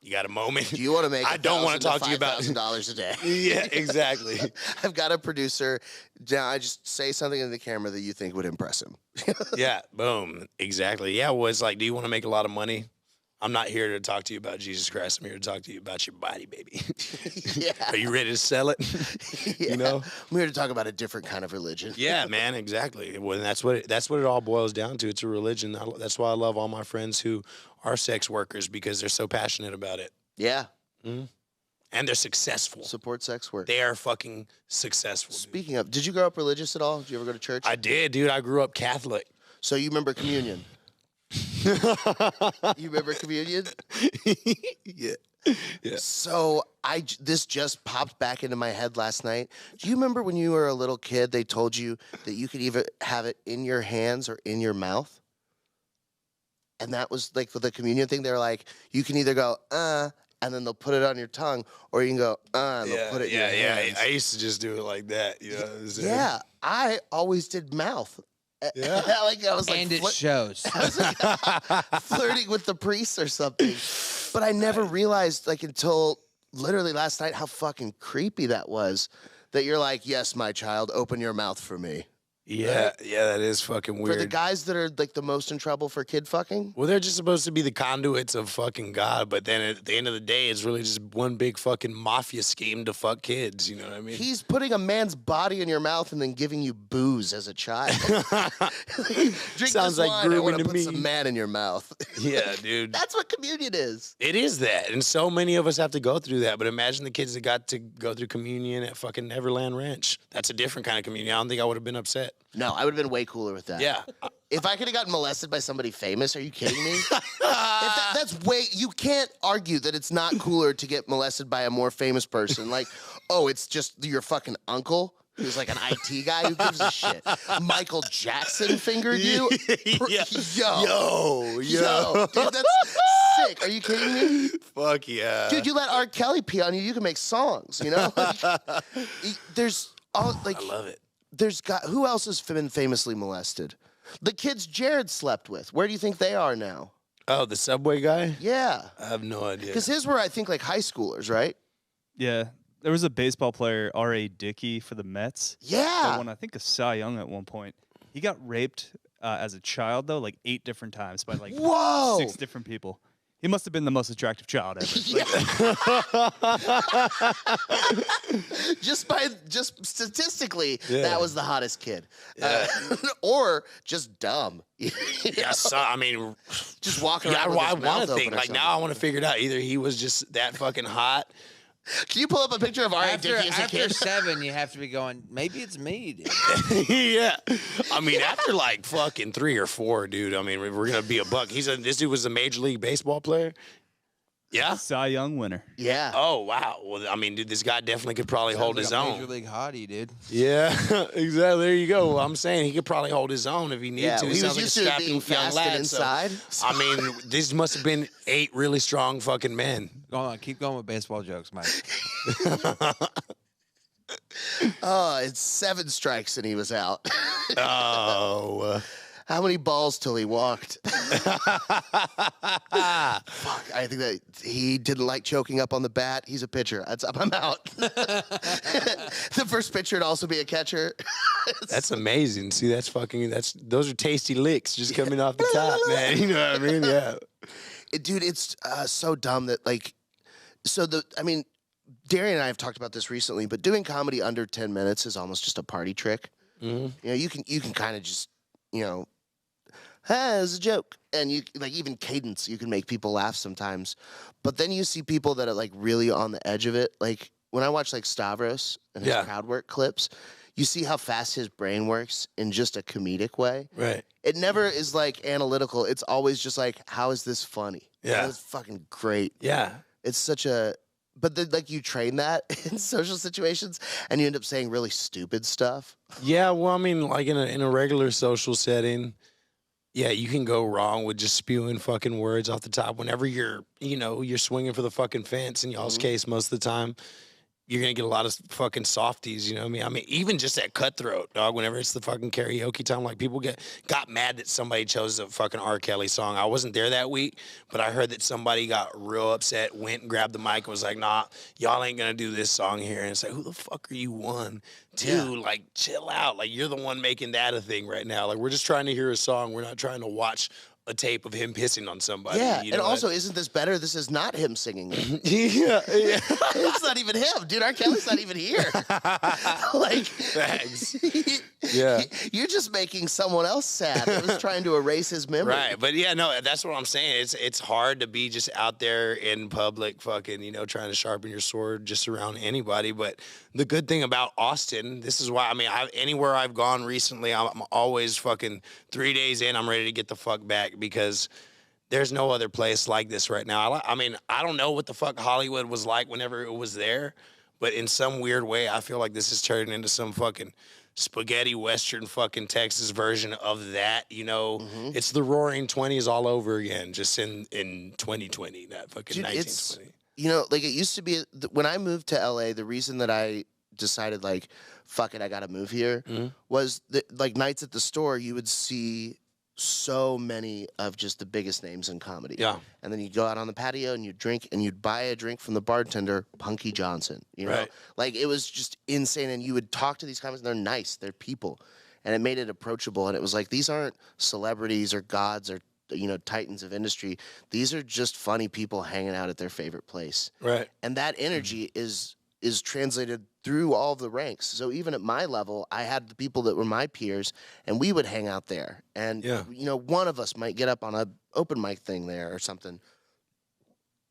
You got a moment? Do you want to make? I don't want to talk to you about $5,000 a day. Yeah, exactly. I've got a producer. Now I just say something in the camera that you think would impress him. Yeah, boom, exactly. Yeah, well, it's like, do you want to make a lot of money? I'm not here to talk to you about Jesus Christ. I'm here to talk to you about your body, baby. Yeah. Are you ready to sell it? Yeah. You know? I'm here to talk about a different kind of religion. Yeah, man, exactly. Well, that's what it all boils down to. It's a religion. That's why I love all my friends who are sex workers, because they're so passionate about it. Yeah. Mm-hmm. And they're successful. Support sex work. They are fucking successful. Speaking of, did you grow up religious at all? Did you ever go to church? I did, dude. I grew up Catholic. So you remember communion? You remember communion? Yeah. Yeah. So this just popped back into my head last night. Do you remember when you were a little kid, they told you that you could either have it in your hands or in your mouth? And that was like for the communion thing, they're like, you can either go, and then they'll put it on your tongue, or you can go, and they'll put it in your hands. I used to just do it like that. You know what I'm saying? Yeah, I always did mouth. Yeah. I was like, And it shows. I was like flirting with the priest or something. But I never realized, like, until literally last night, how fucking creepy that was. That you're like, yes, my child, open your mouth for me. Yeah, yeah, that is fucking weird. For the guys that are like the most in trouble for kid fucking? Well, they're just supposed to be the conduits of fucking God, but then at the end of the day, it's really just one big fucking mafia scheme to fuck kids. You know what I mean? He's putting a man's body in your mouth and then giving you booze as a child. Drink Sounds this like wine, I grooming want to put me. some man in your mouth. Yeah, dude. That's what communion is. It is that, and so many of us have to go through that. But imagine the kids that got to go through communion at fucking Neverland Ranch. That's a different kind of communion. I don't think I would have been upset. No, I would have been way cooler with that. Yeah. If I could have gotten molested by somebody famous, are you kidding me? That's way, you can't argue that it's not cooler to get molested by a more famous person. Like, oh, it's just your fucking uncle who's like an IT guy. Who gives a shit? Michael Jackson fingered you? Yeah. Yo. Dude, that's sick. Are you kidding me? Fuck yeah. Dude, you let R. Kelly pee on you, you can make songs, you know? There's all, like, I love it. Who else has been famously molested? The kids Jared slept with. Where do you think they are now? Oh, the Subway guy? Yeah. I have no idea. Because his were, I think, like high schoolers, right? Yeah. There was a baseball player, R.A. Dickey, for the Mets. Yeah. That won, I think, a Cy Young at one point. He got raped as a child, though, like 8 different times by like Whoa. 6 different people. He must have been the most attractive child ever. Just statistically, Yeah. that was the hottest kid. Yeah. Or just dumb. You know? Yeah, so, I mean, Just walking yeah, around with I his want mouth to think. open or Like, something. now I want to figure it out. Either he was just that fucking hot. Can you pull up a picture of R.A. Dickey as a After kid? 7, you have to be going, maybe it's me, dude. Yeah. I mean, after like fucking 3 or 4, dude, I mean, we're going to be a buck. This dude was a Major League Baseball player. Yeah? Cy Young winner. Yeah. Oh, wow. Well, I mean, dude, this guy definitely could probably hold his Sounds like a own. Major League hottie, dude. Yeah, exactly. There you go. Well, I'm saying he could probably hold his own if he needed Yeah, to. he was sounds used like to a it being strapping young fast lad. and inside. So, I mean, this must have been 8 really strong fucking men. Go on, keep going with baseball jokes, Mike. Oh, it's 7 strikes and he was out. Oh. How many balls till he walked? Fuck, I think that he didn't like choking up on the bat. He's a pitcher. I'm out. The first pitcher would also be a catcher. That's amazing. See, those are tasty licks just coming off the top, man. You know what I mean? Yeah. Dude, it's so dumb that, like, Darian and I have talked about this recently, but doing comedy under 10 minutes is almost just a party trick. Mm-hmm. You know, you can kind of just, it's a joke. And you, like, even cadence, you can make people laugh sometimes. But then you see people that are, like, really on the edge of it. Like, when I watch like Stavros and his crowd work clips, you see how fast his brain works in just a comedic way. Right. It never is like analytical. It's always just like, how is this funny? Yeah. That's fucking great. Yeah. It's such a, but then like you train that in social situations and you end up saying really stupid stuff. Yeah. Well, I mean, like in a regular social setting, yeah, you can go wrong with just spewing fucking words off the top. Whenever you're swinging for the fucking fence. In y'all's case, most of the time, you're gonna get a lot of fucking softies, you know what I mean? I mean, even just at Cutthroat, dog, whenever it's the fucking karaoke time, like people got mad that somebody chose a fucking R. Kelly song. I wasn't there that week, but I heard that somebody got real upset, went and grabbed the mic and was like, nah, y'all ain't gonna do this song here. And it's like, who the fuck are you, one? Two, like, chill out. Like, you're the one making that a thing right now. Like, we're just trying to hear a song. We're not trying to watch a tape of him pissing on somebody. Yeah, you know and also, isn't this better? This is not him singing it. yeah. It's not even him. Dude, R. Kelly's not even here. Like, thanks. Yeah. You're just making someone else sad that was trying to erase his memory. Right, but yeah, no, that's what I'm saying. It's hard to be just out there in public fucking, trying to sharpen your sword just around anybody. But the good thing about Austin, this is why, I mean, anywhere I've gone recently, I'm always fucking 3 days in, I'm ready to get the fuck back because there's no other place like this right now. I mean, I don't know what the fuck Hollywood was like whenever it was there, but in some weird way, I feel like this is turning into some fucking spaghetti western fucking Texas version of that, It's the roaring 20s all over again, just in 2020, not fucking. Dude, 1920. Like it used to be when I moved to LA, the reason that I decided like, fuck it, I gotta move here was that like nights at the store, you would see so many of just the biggest names in comedy. Yeah. And then you'd go out on the patio and you'd drink and you'd buy a drink from the bartender, Punky Johnson. Right. Like it was just insane. And you would talk to these comics and they're nice, they're people. And it made it approachable. And it was like, these aren't celebrities or gods or, titans of industry. These are just funny people hanging out at their favorite place. Right. And that energy is translated through all of the ranks. So even at my level, I had the people that were my peers, and we would hang out there. And, one of us might get up on a open mic thing there or something.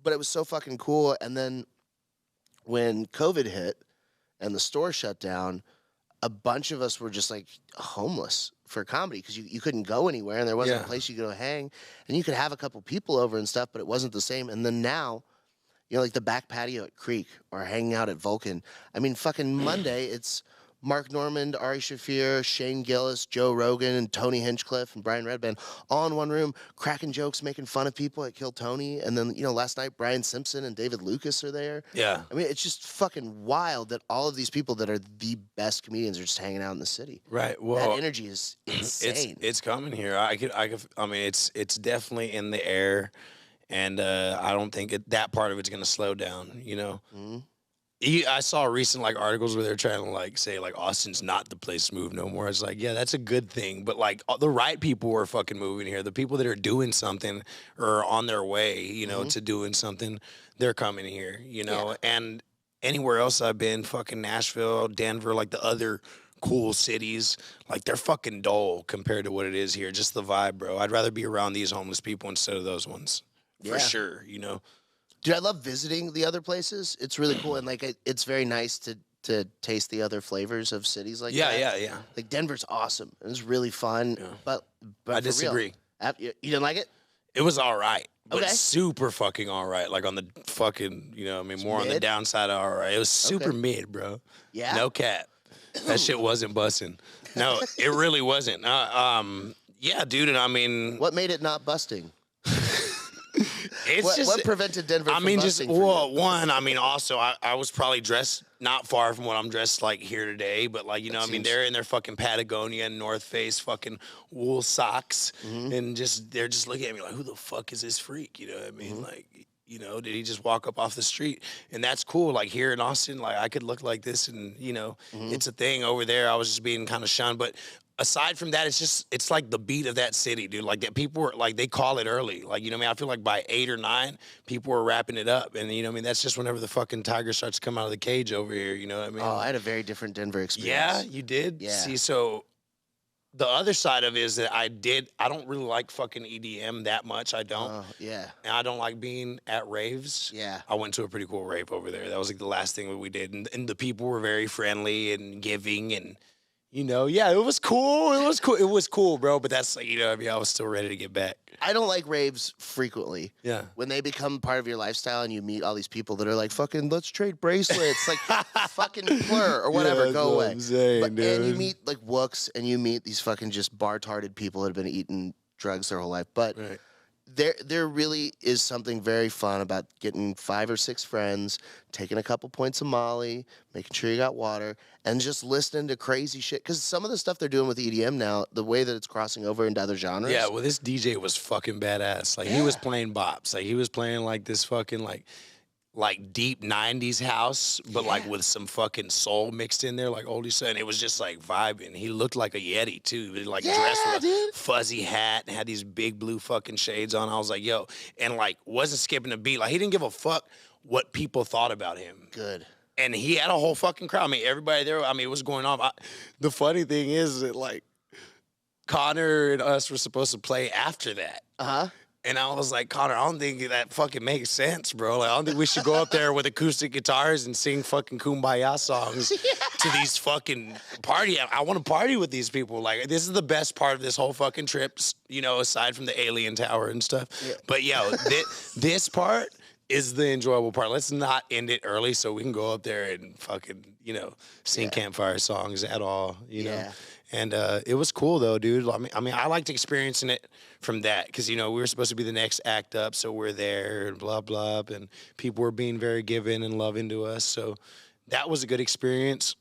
But it was so fucking cool. And then when COVID hit and the store shut down, a bunch of us were just like homeless for comedy because you couldn't go anywhere and there wasn't a place you could go hang. And you could have a couple people over and stuff, but it wasn't the same. And then now, like the back patio at Creek or hanging out at Vulcan. I mean, fucking Monday, it's Mark Normand, Ari Shaffir, Shane Gillis, Joe Rogan, and Tony Hinchcliffe and Brian Redband all in one room, cracking jokes, making fun of people at Kill Tony. And then, last night, Brian Simpson and David Lucas are there. Yeah. I mean, it's just fucking wild that all of these people that are the best comedians are just hanging out in the city. Right. Well, that energy is insane. It's coming here. I mean, it's definitely in the air. And I don't think that part of it's going to slow down, Mm-hmm. I saw recent articles where they're trying to say Austin's not the place to move no more. It's like, yeah, that's a good thing. But the right people are fucking moving here. The people that are doing something or on their way, to doing something, they're coming here, Yeah. And anywhere else I've been, fucking Nashville, Denver, the other cool cities, they're fucking dull compared to what it is here. Just the vibe, bro. I'd rather be around these homeless people instead of those ones. For sure, Dude, I love visiting the other places. It's really cool, and it's very nice to taste the other flavors of cities like that. Yeah. Like Denver's awesome. It was really fun, but I disagree. Real, you didn't like it? It was all right, but Okay. super fucking all right. On the fucking, more on the downside of all right. It was super mid, bro. Yeah. No cap. That shit wasn't busting. No, it really wasn't. Yeah, dude, and I mean, what made it not busting? It's what prevented Denver from busting for you? One, I mean, also, I was probably dressed not far from what I'm dressed like here today, but I mean, they're in their fucking Patagonia and North Face fucking wool socks, and they're just looking at me like, who the fuck is this freak? You know what I mean? Did he just walk up off the street? And that's cool. Here in Austin, I could look like this, and it's a thing. Over there, I was just being kind of shunned, but aside from that, it's the beat of that city, dude. That people are they call it early. I feel by 8 or 9, people are wrapping it up. And that's just whenever the fucking tiger starts to come out of the cage over here. You know what I mean? Oh, I had a very different Denver experience. Yeah, you did? Yeah. See, so the other side of it is that I don't really like fucking EDM that much. I don't. Yeah. And I don't like being at raves. Yeah. I went to a pretty cool rave over there. That was like the last thing that we did. And the people were very friendly and giving and, you know, yeah, it was cool. It was cool. It was cool, bro. But that's like, you know what I mean? I was still ready to get back. I don't like raves frequently. Yeah. When they become part of your lifestyle and you meet all these people that are like, fucking, let's trade bracelets, like fucking blur or whatever, Yeah, go that's what away. I'm saying, And you dude. meet like wooks and you meet these fucking just bar-tarded people that have been eating drugs their whole life. But Right. there really is something very fun about getting 5 or 6 friends, taking a couple points of Molly, making sure you got water, and just listening to crazy shit. Because some of the stuff they're doing with EDM now, the way that it's crossing over into other genres. Yeah, well, this DJ was fucking badass. Like, he was playing bops. Like, he was playing, like, this fucking, like deep 90s house, but, like, with some fucking soul mixed in there, like oldie son. It was just, like, vibing. He looked like a Yeti, too. He was, like, dressed with a fuzzy hat and had these big blue fucking shades on. I was like, yo. And, like, wasn't skipping a beat. Like, he didn't give a fuck what people thought about him. Good. And he had a whole fucking crowd. I mean, everybody there, I mean, it was going off. The funny thing is that, like, Connor and us were supposed to play after that. Uh-huh. And I was like, Connor, I don't think that fucking makes sense, bro. Like, I don't think we should go up there with acoustic guitars and sing fucking Kumbaya songs to these fucking party. I want to party with these people. Like, this is the best part of this whole fucking trip, you know, aside from the alien tower and stuff. Yeah. But, yo, this part is the enjoyable part. Let's not end it early so we can go up there and fucking, you know, sing campfire songs at all, you know. And it was cool though, dude. I mean, I liked experiencing it from that because, you know, we were supposed to be the next act up, so we're there and blah blah, and people were being very giving and loving to us. So that was a good experience.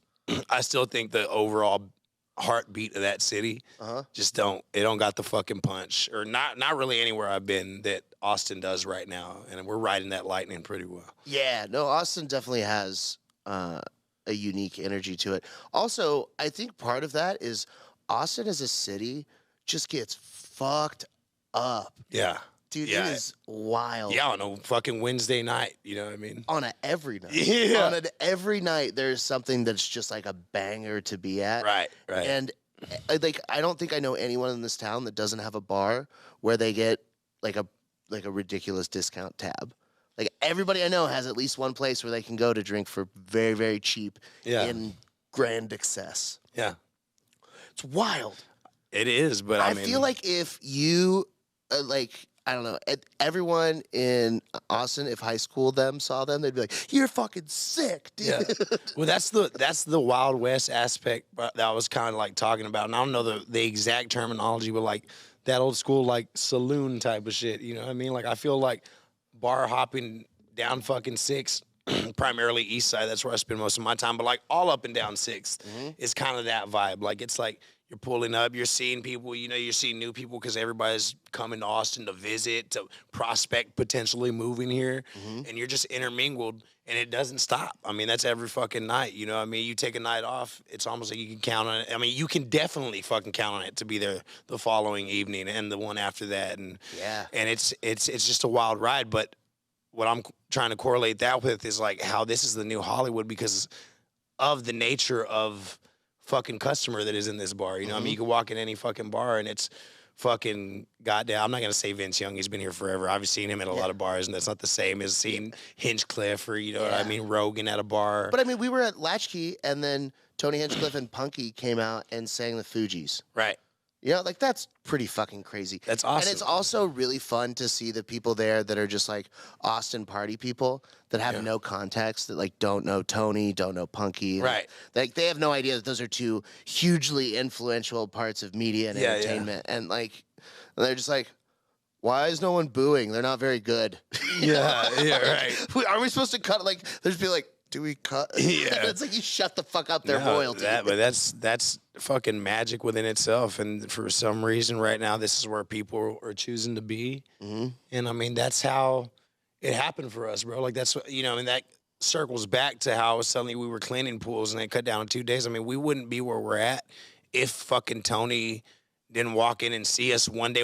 I still think the overall heartbeat of that city just don't got the fucking punch, or not really anywhere I've been that Austin does right now, and we're riding that lightning pretty well. Yeah, no, Austin definitely has a unique energy to it. Also, I think part of that is Austin as a city just gets fucked up. Yeah. Dude, it is wild. Yeah, on a fucking Wednesday night, you know what I mean? On every night. Yeah. On every night, there's something that's just like a banger to be at. Right. And like, I don't think I know anyone in this town that doesn't have a bar where they get like a ridiculous discount tab. Like, everybody I know has at least one place where they can go to drink for very, very cheap in grand excess. Yeah. It's wild. It is, but I mean, feel like if you, I don't know, everyone in Austin, if high school saw them, they'd be like, you're fucking sick, dude. Yeah. Well, that's the Wild West aspect that I was kind of like talking about. And I don't know the exact terminology, but like that old school, like saloon type of shit. You know what I mean? Like, I feel like bar hopping down fucking 6th, primarily east side. That's where I spend most of my time. But like all up and down 6th is kind of that vibe. Like, it's like you're pulling up, you're seeing people, you know, you're seeing new people because everybody's coming to Austin to visit, to prospect potentially moving here. And you're just intermingled, and it doesn't stop. I mean, that's every fucking night. You know what I mean? You take a night off, it's almost like you can count on it. I mean, you can definitely fucking count on it to be there the following evening and the one after that. And it's just a wild ride. But what I'm trying to correlate that with is like how this is the new Hollywood because of the nature of fucking customer that is in this bar. You know what I mean? You can walk in any fucking bar and it's fucking goddamn. I'm not going to say Vince Young. He's been here forever. I've seen him at a lot of bars, and that's not the same as seeing Hinchcliffe or, you know what I mean, Rogan at a bar. But I mean, we were at Latchkey, and then Tony Hinchcliffe and Punky came out and sang the Fugees. Right. You know, like, that's pretty fucking crazy. That's awesome. And it's also really fun to see the people there that are just like Austin party people that have no context, that like don't know Tony, don't know Punky. Right. Like, they have no idea that those are two hugely influential parts of media and entertainment. And like, they're just like, why is no one booing? They're not very good. Right. Are we supposed to cut? Like, there's be like, do we cut? Yeah. It's like, you shut the fuck up, they're royalty. But that's fucking magic within itself. And for some reason right now, this is where people are choosing to be. And I mean, that's how it happened for us, bro. Like, that's what, you know, and that circles back to how I was telling you we were cleaning pools and they cut down in 2 days. I mean, we wouldn't be where we're at if fucking Tony didn't walk in and see us one day.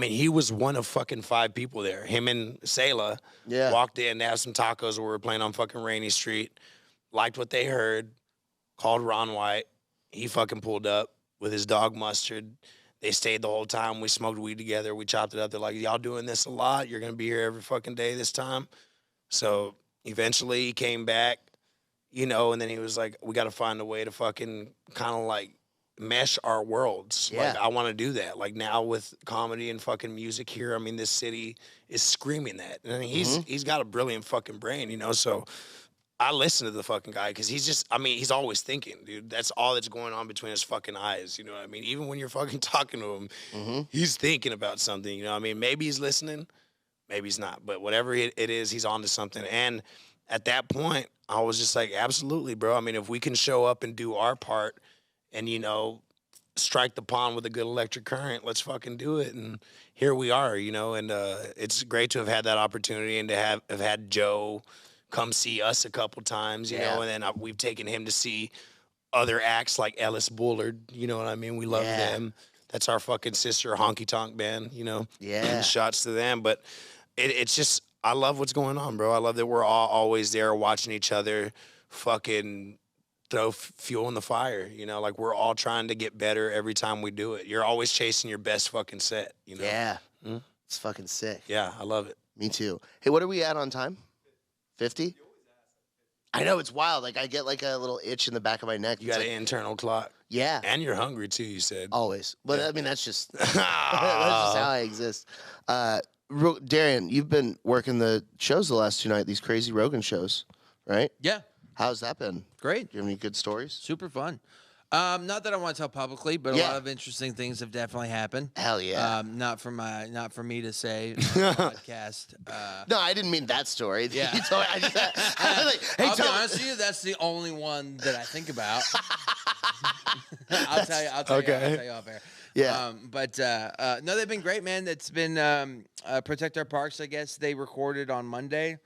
He was one of fucking 5 people there. Him and Sayla walked in to have some tacos where we were playing on fucking Rainy Street. Liked what they heard. Called Ron White. He fucking pulled up. with his dog Mustard. They stayed the whole time. We smoked weed together. We chopped it up. They're like, y'all doing this a lot. You're going to be here every fucking day this time. So eventually he came back, and then he was like, we got to find a way to fucking kind of like mesh our worlds. Yeah. Like, I want to do that. Like now with comedy and fucking music here, I mean, this city is screaming that. And he's got a brilliant fucking brain, so I listen to the fucking guy because he's always thinking, dude. That's all that's going on between his fucking eyes. You know what I mean? Even when you're fucking talking to him, he's thinking about something. You know what I mean? Maybe he's listening, maybe he's not. But whatever it is, he's on to something. And at that point, I was just like, absolutely, bro. I mean, if we can show up and do our part and, strike the pond with a good electric current, let's fucking do it. And here we are, and it's great to have had that opportunity and to have had Joe come see us a couple times, and then we've taken him to see other acts like Ellis Bullard, you know what I mean? We love them. That's our fucking sister honky tonk band, Yeah. Shots to them. But it's just, I love what's going on, bro. I love that we're all always there watching each other fucking throw fuel in the fire, like we're all trying to get better every time we do it. You're always chasing your best fucking set, Yeah. It's fucking sick. Yeah, I love it. Me too. Hey, what are we at on time? 50? I know, it's wild. Like, I get like a little itch in the back of my neck. You got an internal clock. Yeah. And you're hungry too, you said. Always. But I mean, that's just that's just how I exist. Darian, you've been working the shows the last 2 nights, these crazy Rogan shows, right? Yeah. How's that been? Great. Do you have any good stories? Super fun. Not that I want to tell publicly, but a lot of interesting things have definitely happened. Hell yeah. Not for me to say on the podcast. No, I didn't mean that story. Yeah. You told me, I just, I was like, hey, I'll be tell me. honest with you, that's the only one that I think about. I'll tell you off air. Yeah. But no, they've been great, man. It's been Protect Our Parks, I guess. They recorded on Monday.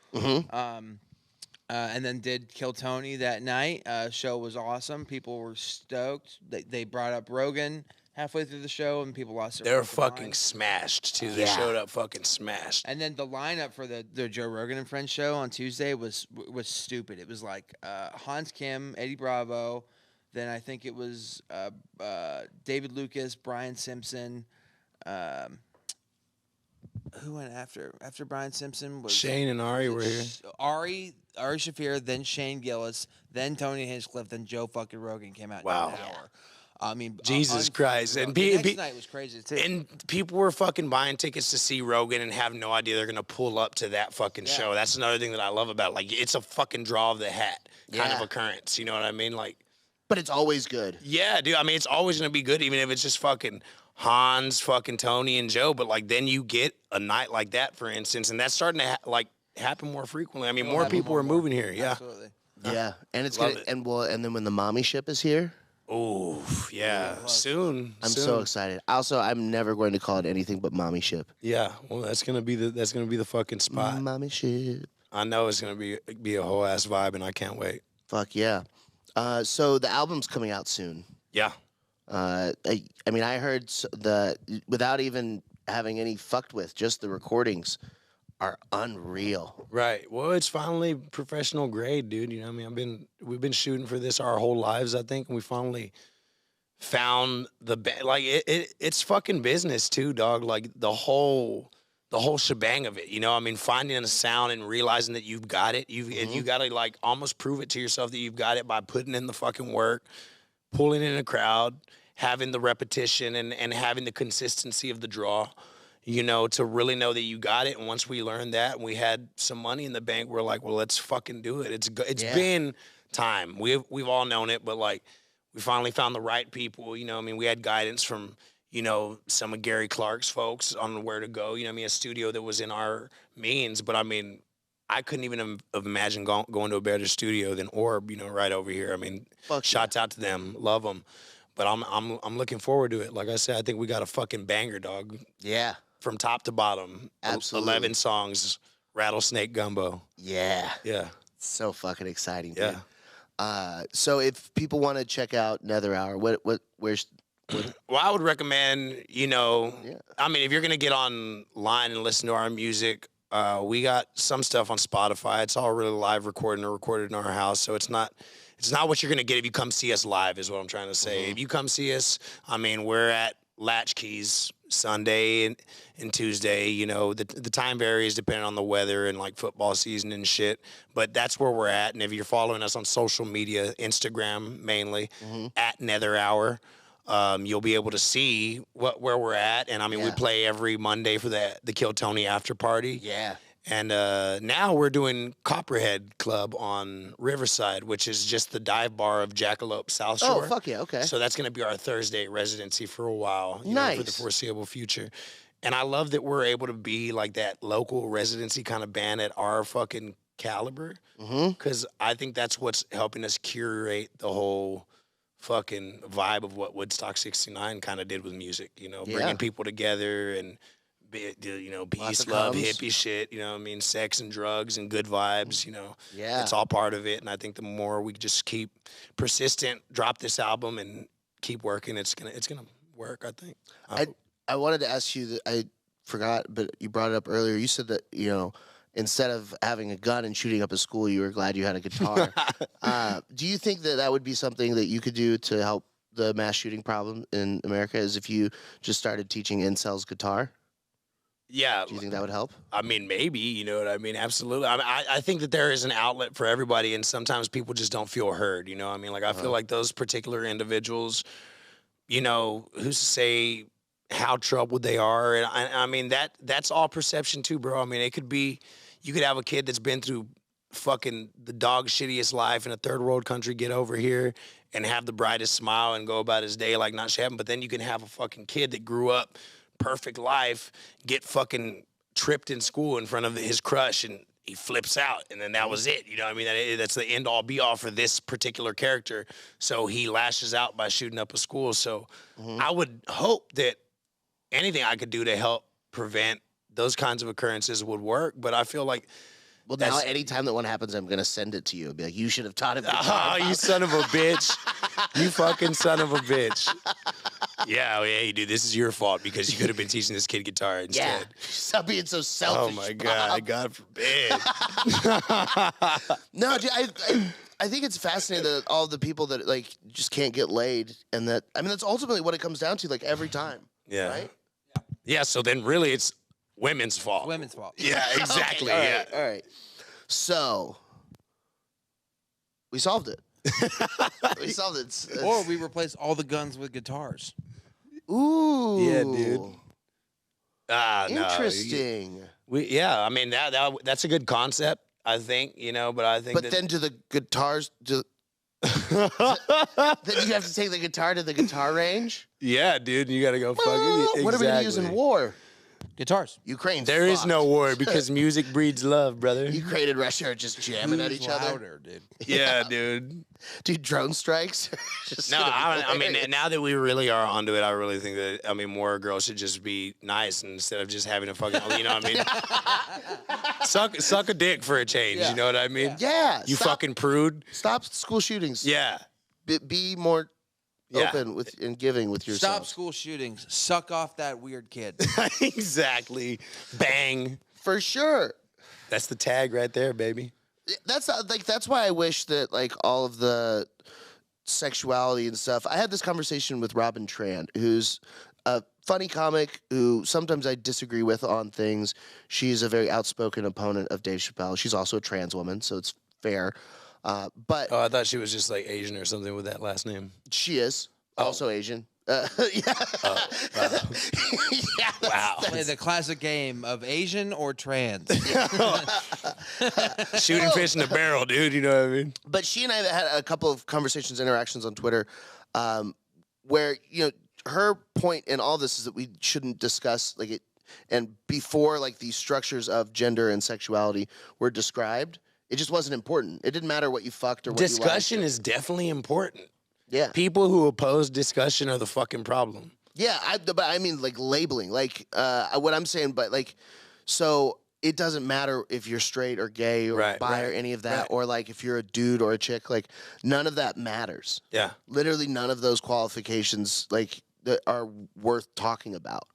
And then did Kill Tony that night. Show was awesome. People were stoked. They brought up Rogan halfway through the show, and people lost their They're fucking mind. smashed, too. They showed up fucking smashed. And then the lineup for the Joe Rogan and Friends show on Tuesday was stupid. It was like Hans Kim, Eddie Bravo, then I think it was David Lucas, Brian Simpson. Who went after Brian Simpson? Was Shane and Ari were here. Ari Shaffir, then Shane Gillis, then Tony Hinchcliffe, then Joe fucking Rogan came out Wow. in an hour. I mean, Jesus Christ. And the next night was crazy too. And people were fucking buying tickets to see Rogan and have no idea they're going to pull up to that fucking show. That's another thing that I love about it. Like, it's a fucking draw of the hat kind of occurrence. You know what I mean? Like, But it's always good. yeah, dude. I mean, it's always going to be good, even if it's just fucking Hans, fucking Tony, and Joe. But, like, then you get a night like that, for instance, and that's starting to, happen more frequently. I mean, more people are moving here. Yeah. Absolutely. Yeah. And it's Love gonna, it. and then when the mommy ship is here, Oh, yeah. Soon. I'm soon. so excited. Also, I'm never going to call it anything but mommy ship. Yeah. Well, that's gonna be the fucking spot. Mommy ship. I know it's gonna be a whole ass vibe, and I can't wait. Fuck yeah. So the album's coming out soon. Yeah. I mean, I heard without even having any fucked with, just the recordings are unreal. Right. Well, it's finally professional grade, dude. You know what I mean? We've been shooting for this our whole lives, I think, and we finally found it's fucking business too, dog. Like the whole shebang of it. You know, I mean, finding a sound and realizing that you've got it. You got to like almost prove it to yourself that you've got it by putting in the fucking work, pulling in a crowd, having the repetition and having the consistency of the draw. You know, to really know that you got it. And once we learned that and we had some money in the bank, we're like, well, let's fucking do it. It's been time. We've all known it, but like we finally found the right people. You know, I mean, we had guidance from, you know, some of Gary Clark's folks on where to go. You know, I mean, a studio that was in our means. But I mean, I couldn't even have imagined going to a better studio than Orb. You know, right over here. I mean, shouts out to them, love them. But I'm looking forward to it. Like I said, I think we got a fucking banger, dog. Yeah. From top to bottom. Absolutely. 11 songs, rattlesnake gumbo. Yeah. Yeah. So fucking exciting, Yeah. dude. So if people want to check out Netherhour, where's Well, I would recommend, you know, I mean, if you're going to get online and listen to our music, we got some stuff on Spotify. It's all really live recorded in our house, so it's not it's not what you're gonna get if you come see us live. Is what I'm trying to say. If you come see us, I mean, we're at Latchkeys Sunday and Tuesday. You know, the time varies depending on the weather and like football season and shit. But that's where we're at. And if you're following us on social media, Instagram mainly, at Netherhour, you'll be able to see where we're at. And I mean, we play every Monday for the Kill Tony after party. Yeah. And now we're doing Copperhead Club on Riverside, which is just the dive bar of Jackalope South Shore. Oh, fuck yeah, okay. So that's going to be our Thursday residency for a while, you Nice. know, for the foreseeable future. And I love that we're able to be like that local residency kind of band at our fucking caliber, because I think that's what's helping us curate the whole fucking vibe of what Woodstock 69 kind of did with music, you know, bringing people together and, you know, peace, love, hippie shit, you know what I mean? Sex and drugs and good vibes, you know. Yeah. It's all part of it. And I think the more we just keep persistent, drop this album and keep working, it's gonna work, I think. I wanted to ask you that I forgot, but you brought it up earlier. You said that, you know, instead of having a gun and shooting up a school, you were glad you had a guitar. Do you think that would be something that you could do to help the mass shooting problem in America, is if you just started teaching incels guitar? Yeah. Do you think that would help? I mean, maybe, you know what I mean? Absolutely. I think that there is an outlet for everybody, and sometimes people just don't feel heard, you know what I mean? Like, I feel like those particular individuals, you know, who's to say how troubled they are? And I mean, that's all perception too, bro. I mean, it could be, you could have a kid that's been through fucking the dog shittiest life in a third world country get over here and have the brightest smile and go about his day like not shit happened. But then you can have a fucking kid that grew up perfect life, get fucking tripped in school in front of his crush, and he flips out, and then that was it. You know what I mean? That's the end all be all for this particular character. So he lashes out by shooting up a school. So I would hope that anything I could do to help prevent those kinds of occurrences would work. But I feel like, well, now anytime that one happens, I'm going to send it to you. Be like, you should have taught him guitar. Oh, you son of a bitch. You fucking son of a bitch. Yeah, hey, dude, this is your fault because you could have been teaching this kid guitar instead. Yeah, stop being so selfish. Oh, my God. God forbid. No, dude, I think it's fascinating that all the people that, like, just can't get laid, and that, I mean, that's ultimately what it comes down to, like, every time. Yeah. Right? Yeah, so then really it's women's fault. Women's fault. Yeah, exactly. Okay, all right. So, we solved it. We solved it. Or we replace all the guns with guitars. Ooh. Yeah, dude. No. Interesting. I mean, that's a good concept, I think, you know, but I think But then do the guitars, then you have to take the guitar to the guitar range? Yeah, dude, you got to go fucking. What are we going to use in war? Guitars. Ukraine's There is fucked. no war because music breeds love, brother. Ukraine and Russia are just jamming at each other. Louder, dude. Yeah, dude. Dude, drone strikes? No, I mean, now that we really are onto it, I really think that, I mean, more girls should just be nice instead of just having a fucking, you know what I mean? Suck a dick for a change, you know what I mean? Yeah. You fucking prude. Stop school shootings. Yeah. Be more open with and giving with yourself. Stop school shootings. Suck off that weird kid. Exactly. Bang. For sure. That's the tag right there, baby. That's why I wish that, like, all of the sexuality and stuff. I had this conversation with Robin Tran, who's a funny comic who sometimes I disagree with on things. She's a very outspoken opponent of Dave Chappelle. She's also a trans woman, so it's fair. But I thought she was just like Asian or something with that last name. she is also Asian. Yeah. Yeah, Wow. Play the classic game of Asian or trans. Shooting fish in a barrel, dude. You know what I mean? But she and I had a couple of conversations, interactions on Twitter, where, you know, her point in all this is that we shouldn't discuss, like, it, and before, like, these structures of gender and sexuality were described, it just wasn't important. It didn't matter what you fucked or what Discussion you liked. is definitely important. Yeah. People who oppose discussion are the fucking problem. Yeah, but I mean, like, labeling. Like, what I'm saying, but, like, so it doesn't matter if you're straight or gay or bi or any of that, or, like, if you're a dude or a chick. Like, none of that matters. Yeah. Literally none of those qualifications, like, that are worth talking about.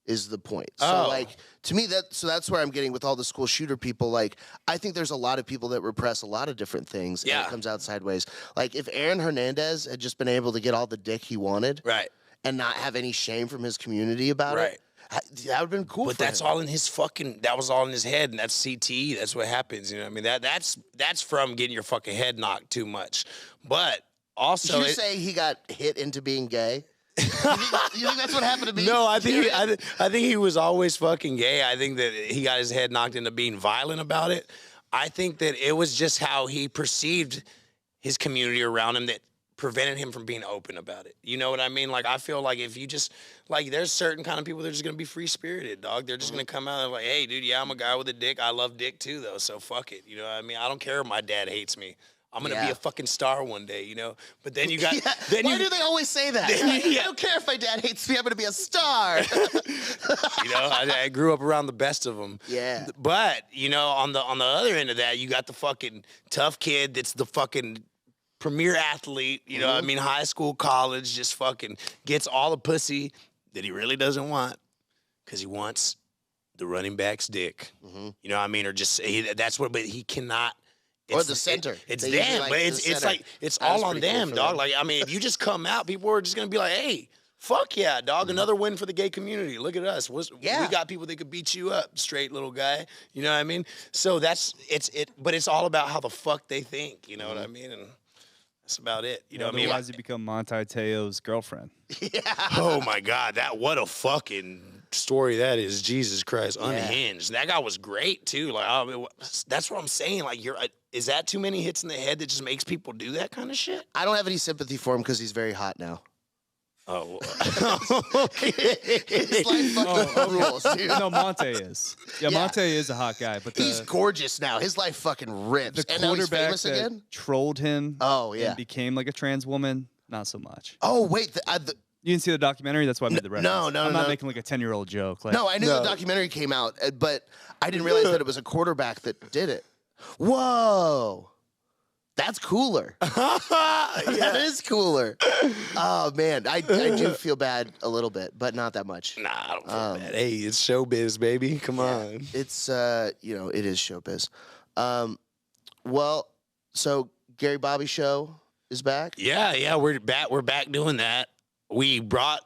is the point. So Oh. like to me that's where I'm getting with all the school shooter people. Like I think there's a lot of people that repress a lot of different things and Yeah. it comes out sideways. Like if Aaron Hernandez had just been able to get all the dick he wanted Right. and not have any shame from his community about Right. it, that would have been cool But for that's him. all in his that was all in his head, and that's CTE. That's what happens. You know what I mean? That's from getting your fucking head knocked too much. But also, Did you say he got hit into being gay? you think that's what happened to me? no, I think he was always fucking gay. I think that he got his head knocked into being violent about it. I think that it was just how he perceived his community around him that prevented him from being open about it. You know what I mean? Like, I feel like if you just, like, there's certain kind of people that are just going to be free-spirited, dog. They're just going to come out and like, hey, dude, yeah, I'm a guy with a dick. I love dick, too, though, so fuck it. You know what I mean? I don't care if my dad hates me. I'm going to be a fucking star one day, you know? But then you got... Why do they always say that? I don't care if my dad hates me. I'm going to be a star. You know, I grew up around the best of them. Yeah. But, you know, on the other end of that, you got the fucking tough kid that's the fucking premier athlete, you know what I mean, high school, college, just fucking gets all the pussy that he really doesn't want because he wants the running back's dick. You know what I mean? Or just, that's what, but he cannot. Or the center. It's They usually them, like but the it's center. like, it's That was all on pretty cool them, for dog. them. Like, I mean, if you just come out, people are just going to be like, hey, fuck yeah, dog. Another win for the gay community. Look at us. We got people that could beat you up, straight little guy. You know what I mean? So but it's all about how the fuck they think. You know what I mean? And that's about it. You know what I mean? Otherwise, you become Monte Teo's girlfriend. Oh my God, what a fucking story that is. Jesus Christ, unhinged. That guy was great too. Like, I mean, that's what I'm saying. Like, is that too many hits in the head that just makes people do that kind of shit? I don't have any sympathy for him because he's very hot now. Oh, His life fucking rules, dude. No, Monte is. Yeah, Monte is a hot guy, but He's gorgeous now. His life fucking rips. the And now he's quarterback famous that again? trolled him Oh, yeah. and became like a trans woman, not so much. Oh, wait. You didn't see the documentary? That's why I made the reference. no, I'm not no. making like a 10-year-old joke. Like, No, I knew the documentary came out, but I didn't realize that it was a quarterback that did it. Whoa. That's cooler. That is cooler. Oh, man. I do feel bad a little bit, but not that much. nah, I don't feel bad. Hey, it's showbiz, baby. Come on. It's, it is showbiz. Well, so Gary Bobby Show is back? Yeah, we're back doing that. We brought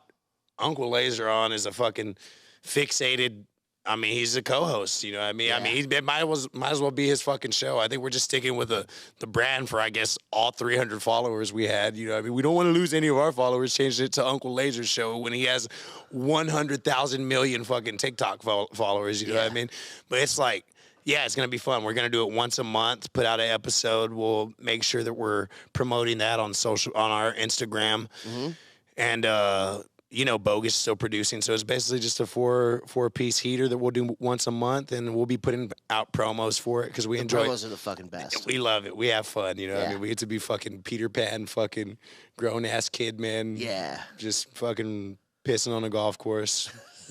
Uncle Laser on as a fucking fixated. I mean, he's a co-host. You know what I mean? Yeah. I mean, it might as well be his fucking show. I think we're just sticking with the brand for, I guess, all 300 followers we had. You know what I mean? We don't want to lose any of our followers. Changed it to Uncle Laser's show when he has 100,000 million fucking TikTok followers. You know what I mean? But it's like, yeah, it's going to be fun. We're going to do it once a month, put out an episode. We'll make sure that we're promoting that on our Instagram. And, Bogus is still producing. So it's basically just a four-piece heater that we'll do once a month. And we'll be putting out promos for it because we enjoy it. Promos are the fucking best. We love it. We have fun. You know what I Yeah. mean? We get to be fucking Peter Pan, fucking grown-ass kid, man. Yeah. Just fucking pissing on a golf course.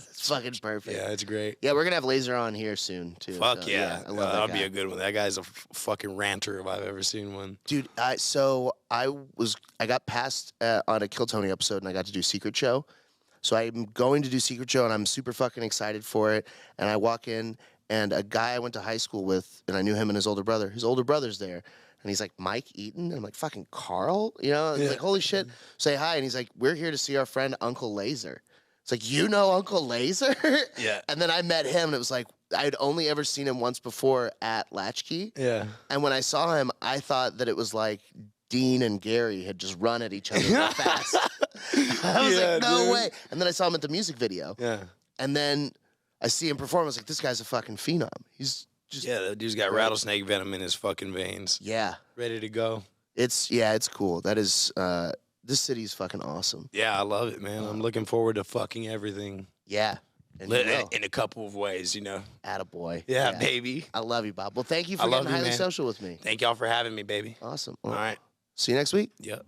It's fucking perfect. Yeah, it's great. Yeah, we're going to have Laser on here soon, too. Fuck So, yeah. I love That'll that be guy. a good one. That guy's a fucking ranter if I've ever seen one. Dude, I got passed on a Kill Tony episode and I got to do Secret Show. So I'm going to do Secret Show and I'm super fucking excited for it. And I walk in and a guy I went to high school with, and I knew him and his older brother's there. And he's like, Mike Eaton? And I'm like, fucking Carl? You know, and like, holy shit. Say hi. And he's like, we're here to see our friend Uncle Laser. It's like, you know Uncle Laser? Yeah. And then I met him and it was like, I'd only ever seen him once before at Latchkey. Yeah. And when I saw him, I thought that it was like Dean and Gary had just run at each other real fast. I was like, no way. And then I saw him at the music video. Yeah. And then I see him perform. I was like, this guy's a fucking phenom. He's just, Yeah, that dude's got rattlesnake venom in his fucking veins. yeah. Ready to go. It's cool. That is, this city's fucking awesome. Yeah, I love it, man. I'm looking forward to fucking everything. Yeah. And you will. In a couple of ways, you know. Attaboy. Yeah, baby. I love you, Bob. Well, thank you I for love getting you, highly man. social with me. Thank y'all for having me, baby. Awesome. All Well, right. see you next week. Yep.